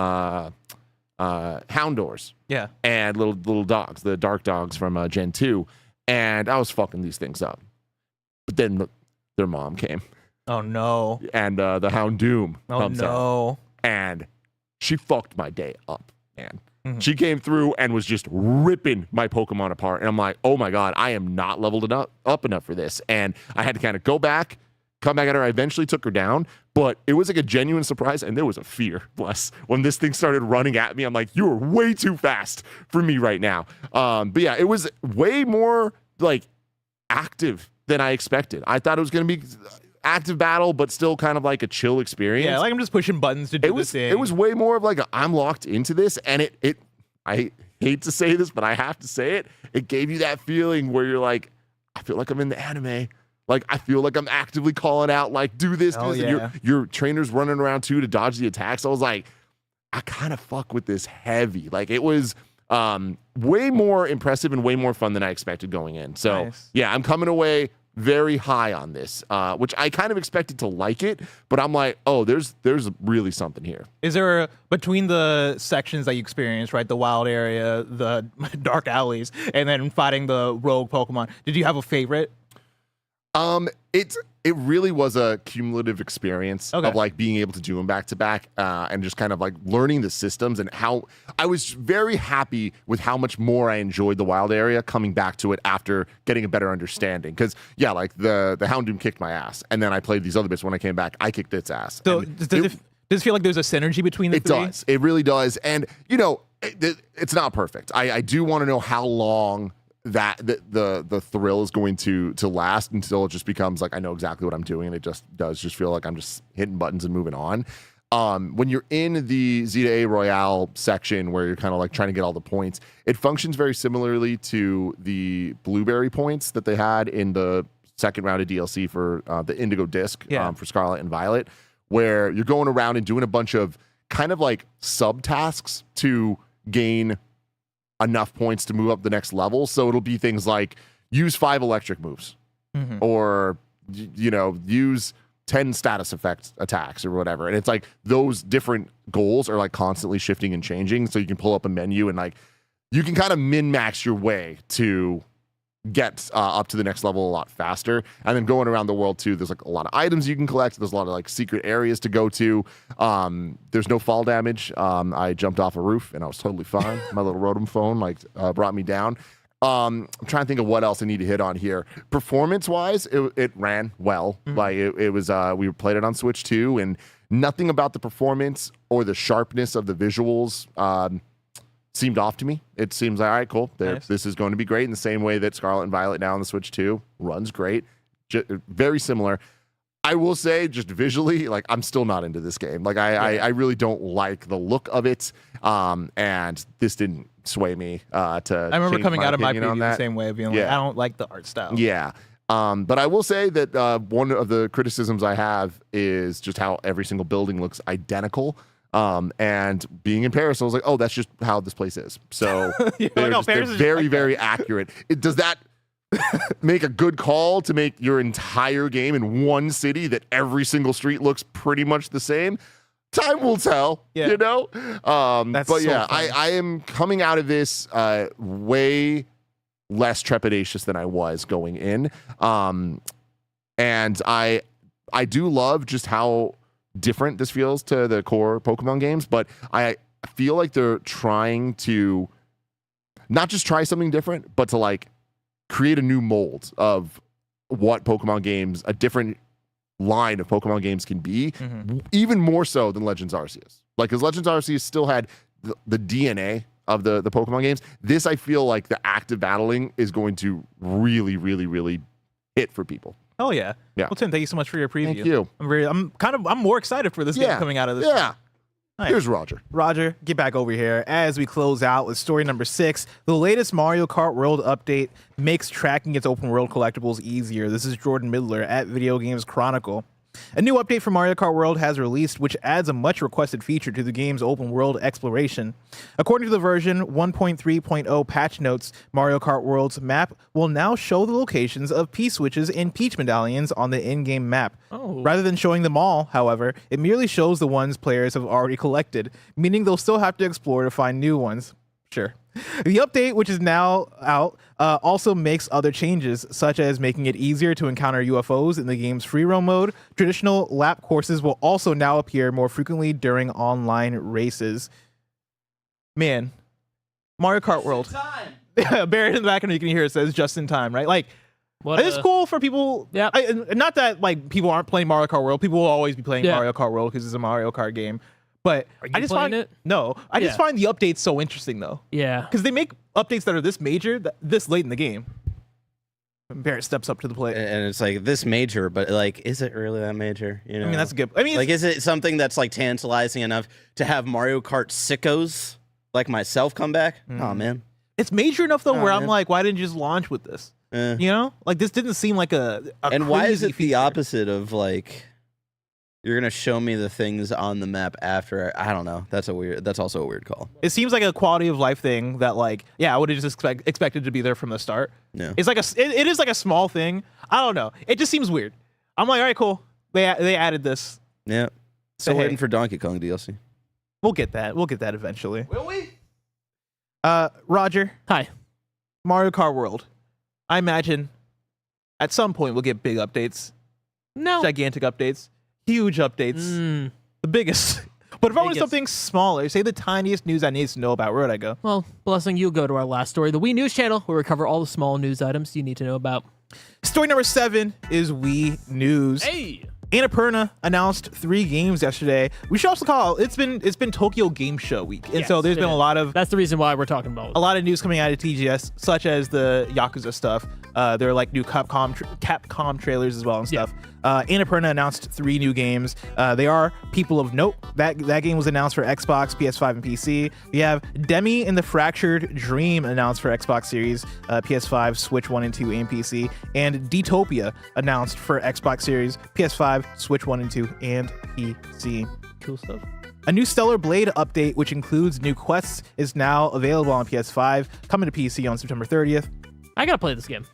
Houndours. Yeah. And little dogs, the dark dogs from Gen 2. And I was fucking these things up. But then their mom came. Oh, no. And the Houndoom comes out. Oh, And she fucked my day up, man. She came through and was just ripping my Pokemon apart. And I'm like, oh my God, I am not leveled up enough for this. And I had to kind of go back, come back at her. I eventually took her down, but it was like a genuine surprise. And there was a fear, bless, when this thing started running at me. I'm like, you are way too fast for me right now. But yeah, it was way more like active than I expected. I thought it was going to be active battle, but still kind of like a chill experience. yeah, like I'm just pushing buttons to do this thing. It was way more of like I'm locked into this, and it I hate to say this, but I have to say it. It gave you that feeling where you're like, I feel like I'm in the anime. Like I feel like I'm actively calling out, like do this, do this. Yeah. And your trainer's running around too to dodge the attacks. I was like, I kind of fuck with this heavy. Like it was way more impressive and way more fun than I expected going in. So yeah, I'm coming away very high on this, which I kind of expected to like it, but I'm like, oh, there's really something here. Is there between the sections that you experienced, right? The wild area, the dark alleys, and then fighting the rogue Pokemon. Did you have a favorite? It really was a cumulative experience of like being able to do them back to back, and just kind of like learning the systems and how I was very happy with how much more I enjoyed the wild area coming back to it after getting a better understanding. Because yeah, like the Houndoom kicked my ass, and then I played these other bits. When I came back, I kicked its ass. So does it feel like there's a synergy between the three? It does. It really does. And you know, it's not perfect. I do want to know how long that the thrill is going to last until it just becomes like I know exactly what I'm doing, and it just does just feel like I'm just hitting buttons and moving on. When you're in the Z-A Royale section where you're kind of like trying to get all the points, it functions very similarly to the Blueberry points that they had in the second round of DLC for the Indigo Disc for Scarlet and Violet, where you're going around and doing a bunch of kind of like subtasks to gain enough points to move up the next level. So it'll be things like use 5 electric moves, or you know, use 10 status effect attacks or whatever. And it's like those different goals are like constantly shifting and changing. So you can pull up a menu and like you can kind of min-max your way to get up to the next level a lot faster. And then going around the world too, there's like a lot of items you can collect. There's a lot of like secret areas to go to. There's no fall damage. I jumped off a roof and I was totally fine. My little Rotom phone like brought me down. I'm trying to think of what else I need to hit on here. Performance wise, it ran well. Like it was, we played it on Switch too, and nothing about the performance or the sharpness of the visuals seemed off to me. It seems like, all right, cool. Nice. This is going to be great in the same way that Scarlet and Violet now on the Switch 2 runs great. Very similar. I will say, just visually, like I'm still not into this game. Like I really don't like the look of it. And this didn't sway me to. I remember coming out of my preview preview the same way, being like, I don't like the art style. Yeah. But I will say that one of the criticisms I have is just how every single building looks identical. And being in Paris, I was like, oh, that's just how this place is. So they're very, very accurate. Does that make a good call to make your entire game in one city that every single street looks pretty much the same? Time will tell, you know? But so yeah, I am coming out of this way less trepidatious than I was going in. And I do love just how different this feels to the core Pokemon games, but I feel like they're trying to not just try something different, but to like create a new mold of what Pokemon games, a different line of Pokemon games can be, even more so than Legends Arceus. Like, because Legends Arceus still had the DNA of the Pokemon games. This, I feel like the active battling is going to really, really, really hit for people. Oh yeah. Yeah. Well, Tim, thank you so much for your preview. Thank you. I'm more excited for this game coming out of this. Yeah. Right. Here's Roger. Roger, get back over here as we close out with story number 6. The latest Mario Kart World update makes tracking its open world collectibles easier. This is Jordan Midler at Video Games Chronicle. A new update for Mario Kart World has released, which adds a much requested feature to the game's open world exploration. According to the version 1.3.0 patch notes, Mario Kart World's map will now show the locations of P-switches and Peach medallions on the in-game map. Rather than showing them all, however, it merely shows the ones players have already collected, meaning they'll still have to explore to find new ones. Sure. The update, which is now out, also makes other changes, such as making it easier to encounter UFOs in the game's free roam mode. Traditional lap courses will also now appear more frequently during online races. Man, Mario Kart World. Buried in the background, you can hear it says just in time, right? Like, it's cool for people. Yeah. Not that like people aren't playing Mario Kart World. People will always be playing Mario Kart World because it's a Mario Kart game. But I just find it? No, I just find the updates so interesting though. Yeah. Because they make updates that are this major this late in the game. Barrett steps up to the plate. And it's like this major, but like, is it really that major? You know? I mean, that's a good. I mean, like, is it something that's like tantalizing enough to have Mario Kart sickos like myself come back? Oh man, it's major enough though, where I'm like, why didn't you just launch with this? You know, like this didn't seem like a and why is it feature. the opposite of like You're gonna show me the things on the map after. I don't know. That's also a weird call. It seems like a quality of life thing that like, yeah, I would have just expected to be there from the start. Yeah. It's like it is like a small thing. I don't know. It just seems weird. I'm like, all right, cool. They added this. Yeah. Still Hey. waiting for Donkey Kong DLC. We'll get that. We'll get that eventually. Will we? Roger, Hi. Mario Kart World. I imagine at some point we'll get big updates, No. gigantic updates, huge updates, the biggest. But if I wanted Biggest. something smaller, say the tiniest news I need to know about, where would I go? Well, Blessing, you'll go to our last story, the Wii News channel, where we cover all the small news items you need to know about. Story number 7 is Wii News. Hey. Annapurna announced 3 games yesterday. We should also call it's been Tokyo Game Show week, and so there's been a lot of That's the reason why we're talking about it. a lot of news coming out of TGS, such as the Yakuza stuff. There are like new Capcom trailers as well and stuff. Annapurna announced 3 new games. They are people of note. That game was announced for Xbox, PS5, and PC. We have Demi and the Fractured Dream announced for Xbox Series, PS5, Switch 1 and 2, and PC. And Detopia announced for Xbox Series, PS5, Switch 1 and 2, and PC. Cool stuff. A new Stellar Blade update, which includes new quests, is now available on PS5, coming to PC on September 30th. I gotta play this game.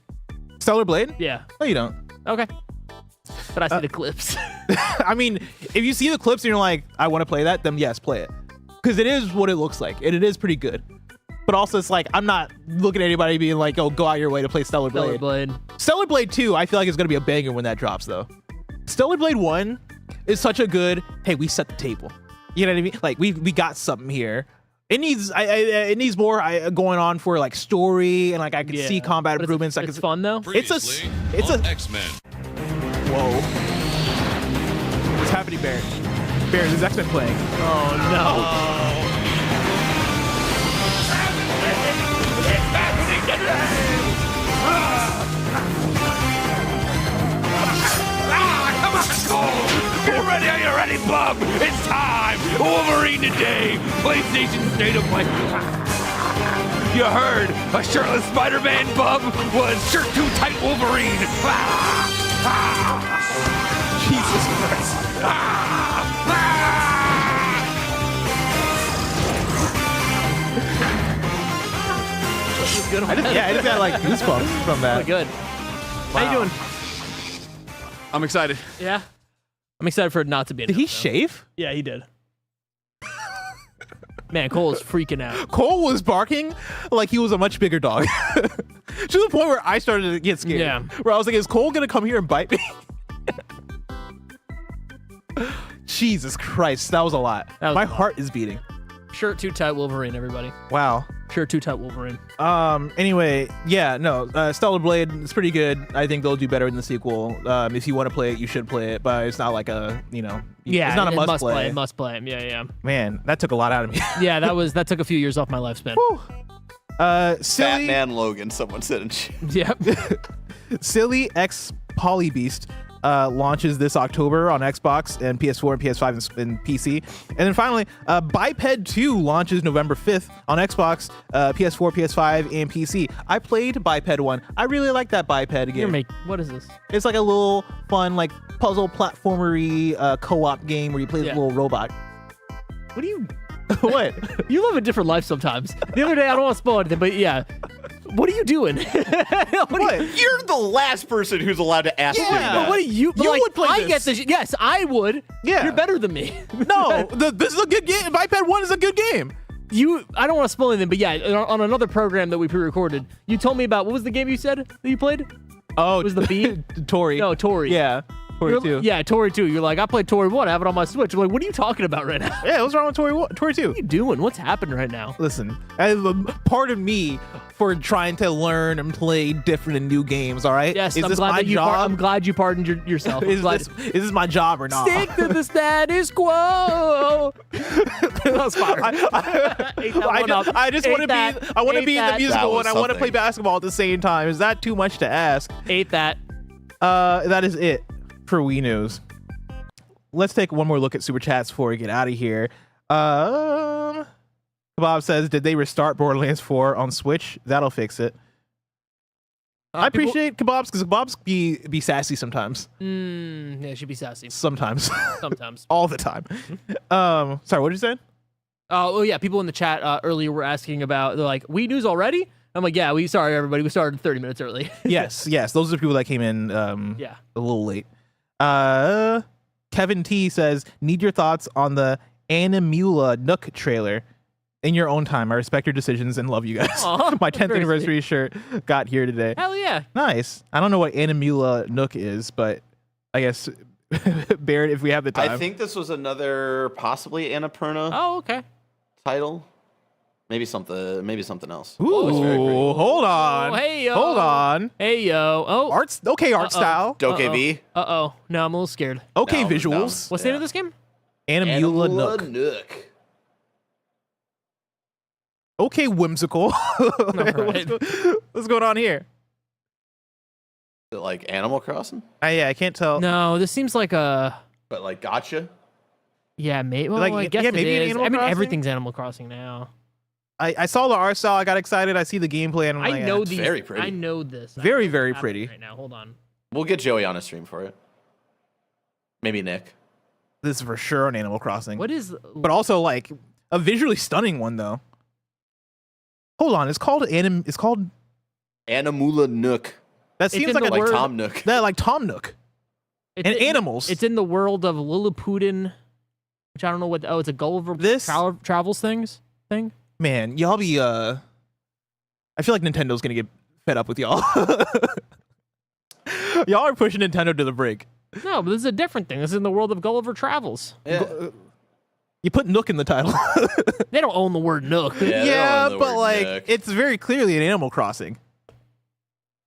Stellar Blade? Yeah. No, you don't. Okay. But I see the clips. I mean, if you see the clips and you're like, I want to play that, then yes, play it. Because it is what it looks like, and it is pretty good. But also, it's like, I'm not looking at anybody being like, oh, go out your way to play Stellar Blade. Stellar Blade. Stellar Blade 2, I feel like is going to be a banger when that drops, though. Stellar Blade 1 is such a good, hey, we set the table. You know what I mean? Like, we got something here. It needs it needs more going on for like story, and like I could see combat But improvements. It's fun though. It's a X-Men. Whoa. What's happening, Bear? Bear, is X-Men playing? Oh no. Get ready, are you ready, bub? It's time! Wolverine today! PlayStation State of Play. You heard? A shirtless Spider-Man, bub, was shirt too tight Wolverine! Jesus Christ. I just got like goosebumps from that. Good. How you doing? I'm excited. Yeah. I'm excited for it not to be. Did he shave? Yeah, he did. Man, Cole is freaking out. Cole was barking like he was a much bigger dog. To the point where I started to get scared. Yeah. Where I was like, is Cole gonna come here and bite me? Jesus Christ, that was a lot. That was My a lot. heart is beating. Shirt too tight Wolverine, everybody. Wow. Shirt too tight Wolverine. Anyway, yeah, no, Stellar Blade is pretty good. I think they'll do better in the sequel. If you want to play it, you should play it, but it's not like a, Yeah, it's not a it must play. Must play. Yeah. Man, that took a lot out of me. Yeah, that took a few years off my lifespan. Silly, Batman Logan, someone said in chat. Yep. Silly X Polybeast launches this October on Xbox and PS4 and PS5 and PC. And then finally, Biped 2 launches November 5th on Xbox, PS4, PS5, and PC. I played Biped 1. I really like that Biped game. What is this? It's like a little fun, like puzzle platformery co-op game where you play this little robot. What do you? What? You live a different life sometimes. The other day, I don't want to spoil anything, but yeah. What are you doing? What? You're the last person who's allowed to ask me Yeah. that. But what do you? You like, would play I this. get this. Yes, I would. Yeah. You're better than me. No, this is a good game. Biped 1 is a good game. I don't want to spoil anything, but yeah, on another program that we pre-recorded, you told me about, what was the game you said that you played? Oh, It was the Bee? Tori. No, Tori. Yeah. Tori 2. Yeah, Tori 2. You're like, I played Tori 1, I have it on my Switch. I'm like, what are you talking about right now? Yeah, what's wrong with Tori 2? What are you doing? What's happening right now? Listen, part of me for trying to learn and play different and new games, all right? Yes, is I'm this glad my that job? I'm glad you pardoned yourself. I'm is glad- this my job or not? Stick to the status quo. That was fire. I just want to be. I want to be in the musical was and I want to something. play basketball at the same time. Is that too much to ask? Ate that. That is it for Wii News. Let's take one more look at Super Chats before we get out of here. Bob says, did they restart Borderlands 4 on Switch? That'll fix it. I appreciate kebabs because kebabs be sassy sometimes. Yeah, it should be sassy. Sometimes. Sometimes. All the time. Sorry, what did you say? Oh, yeah. People in the chat earlier were asking about, they're like, we news already? I'm like, yeah, sorry, everybody. We started 30 minutes early. Yes. Those are the people that came in Yeah. a little late. Kevin T says, need your thoughts on the Animula Nook trailer. In your own time. I respect your decisions and love you guys. Aw, My 10th very anniversary shirt got here today. Hell yeah. Nice. I don't know what Animula Nook is, but I guess Barrett, if we have the time. I think this was another possibly Annapurna Oh, okay. title. Maybe something else. Ooh, it's very great. hold on. Oh, hey, yo. Hold on. Hey, yo. Oh. Art style. Doke V. Uh-oh. No, I'm a little scared. Okay, No, visuals. What's the name of this game? Animula Nook. Nook. Okay, whimsical. right. What's going on here? Is it like Animal Crossing? Yeah, I can't tell. No, this seems like a... But like gotcha? Yeah, maybe. Well, Like, I guess yeah, maybe it an is. Animal I mean, Crossing? everything's Animal Crossing now. I saw the art style. I got excited. I see the gameplay. And I'm I like, know eh. these. very pretty. I know this. Very, I know very what's pretty. happening right now. Hold on. We'll get Joey on a stream for it. Maybe Nick. This is for sure an Animal Crossing. What is... But also like a visually stunning one though. Hold on, it's called Animula Nook. that seems in like the a Like word- Tom Nook. that like Tom Nook. It's and in- animals. It's in the world of Lilliputian, which I don't know what... Oh, it's a Gulliver This- Travels thing? Man, y'all be I feel like Nintendo's gonna get fed up with y'all. Y'all are pushing Nintendo to the brink. No, but this is a different thing. This is in the world of Gulliver Travels. Yeah. You put Nook in the title. They don't own the word Nook. Yeah, they don't Yeah, own the but word like Nook. it's very clearly an Animal Crossing.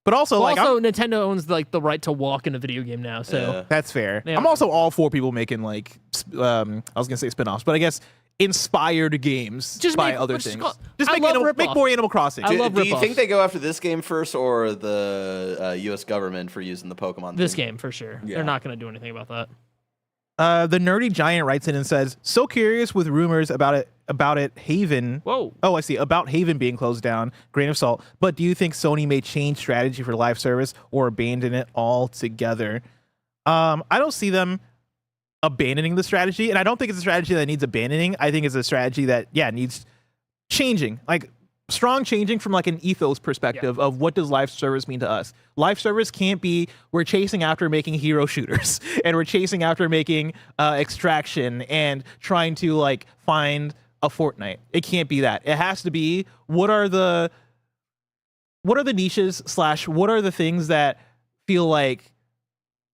But also like Also, Nintendo owns like the right to walk in a video game now. So Yeah. that's fair. Yeah. I'm also all for people making like I was gonna say spin-offs, but I guess inspired games Just by make- other let's just things. call- Just I make, love make rip-off. more Animal Crossing. I love Do you ripoffs. think they go after this game first or the U.S. government for using the Pokemon? this theme? game for sure. Yeah. They're not going to do anything about that. The nerdy giant writes in and says, "So curious with rumors about it Haven. Whoa. Oh, I see. About Haven being closed down. Grain of salt. But do you think Sony may change strategy for live service or abandon it altogether? I don't see them abandoning the strategy, and I don't think it's a strategy that needs abandoning. I think it's a strategy that needs changing, like strong changing from like an ethos perspective of what does live service mean to us. Live service can't be we're chasing after making hero shooters and we're chasing after making extraction and trying to like find a Fortnite. It can't be that. It has to be what are the niches / what are the things that feel like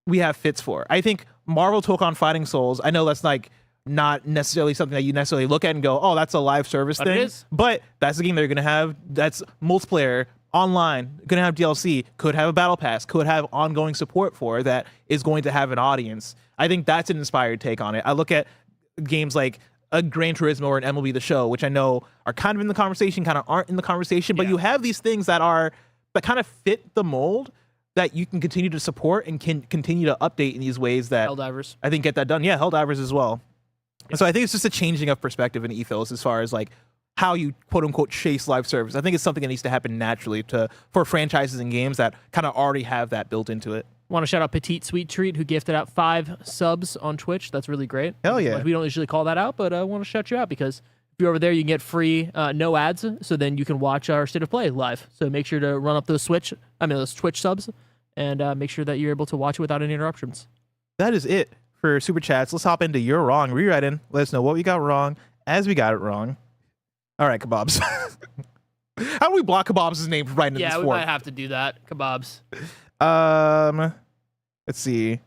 we have fits for. I think Marvel took on Fighting Souls. I know that's like not necessarily something that you necessarily look at and go, oh, that's a live service But it thing. is. But that's the game they're going to have. That's multiplayer, online, going to have DLC, could have a battle pass, could have ongoing support for that is going to have an audience. I think that's an inspired take on it. I look at games like a Gran Turismo or an MLB The Show, which I know are kind of in the conversation, kind of aren't in the conversation, but you have these things that kind of fit the mold that you can continue to support and can continue to update in these ways that Helldivers. I think get that done. Yeah, Helldivers as well. So I think it's just a changing of perspective and ethos as far as like how you quote unquote chase live service. I think it's something that needs to happen naturally for franchises and games that kind of already have that built into it. Want to shout out Petite Sweet Treat, who gifted out 5 subs on Twitch. That's really great. Hell yeah. We don't usually call that out, but I want to shout you out because if you're over there, you can get free, no ads, so then you can watch our State of Play live. So make sure to run up those Twitch subs and make sure that you're able to watch it without any interruptions. That is it for Super Chats. Let's hop into You're Wrong. Rewrite in. Let us know what we got wrong as we got it wrong. All right, Kebabs. How do we block Kebabs' name from writing in Yeah, this we form? might have to do that. Kebabs. Let's see.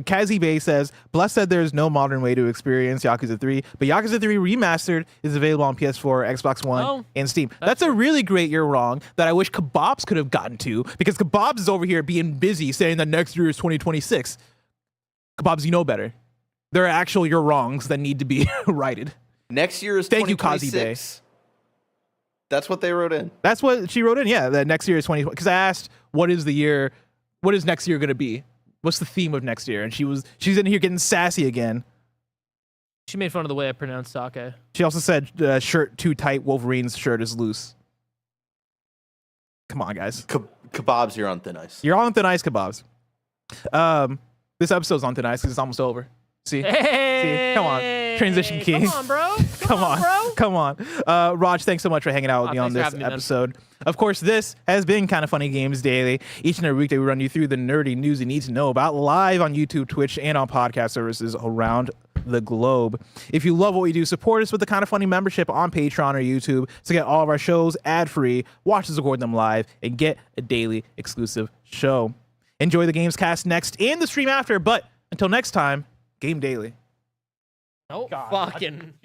Kazi Bay says, Bless said there's no modern way to experience Yakuza 3, but Yakuza 3 Remastered is available on PS4, Xbox One, Oh, and Steam. That's a really great You're Wrong that I wish Kebabs could have gotten to, because Kebabs is over here being busy saying that next year is 2026. Kebabs, you know better. There are actual You're Wrongs that need to be righted. Next year is Thank you, Kazi Bay. 2026. That's what they wrote in. That's what she wrote in. Yeah, that next year is 2020. Because I asked, what is next year going to be? What's the theme of next year? And she's in here getting sassy again. She made fun of the way I pronounced sake. She also said shirt too tight, Wolverine's shirt is loose. Come on, guys. Kebabs, you're on thin ice. You're on thin ice, kebabs. This episode's on thin ice because it's almost over. See? Hey, Come on. Transition king. Come on, bro. Come on, bro. come on. Raj, thanks so much for hanging out with me on thanks for this having me, man. episode. Of course, this has been Kind of Funny Games Daily. Each and every weekday, we run you through the nerdy news you need to know about live on YouTube, Twitch, and on podcast services around the globe. If you love what we do, support us with the Kind of Funny membership on Patreon or YouTube to get all of our shows ad-free, watch us record them live, and get a daily exclusive show. Enjoy the GamesCast next and the stream after, but until next time, Game Daily. Oh, fucking.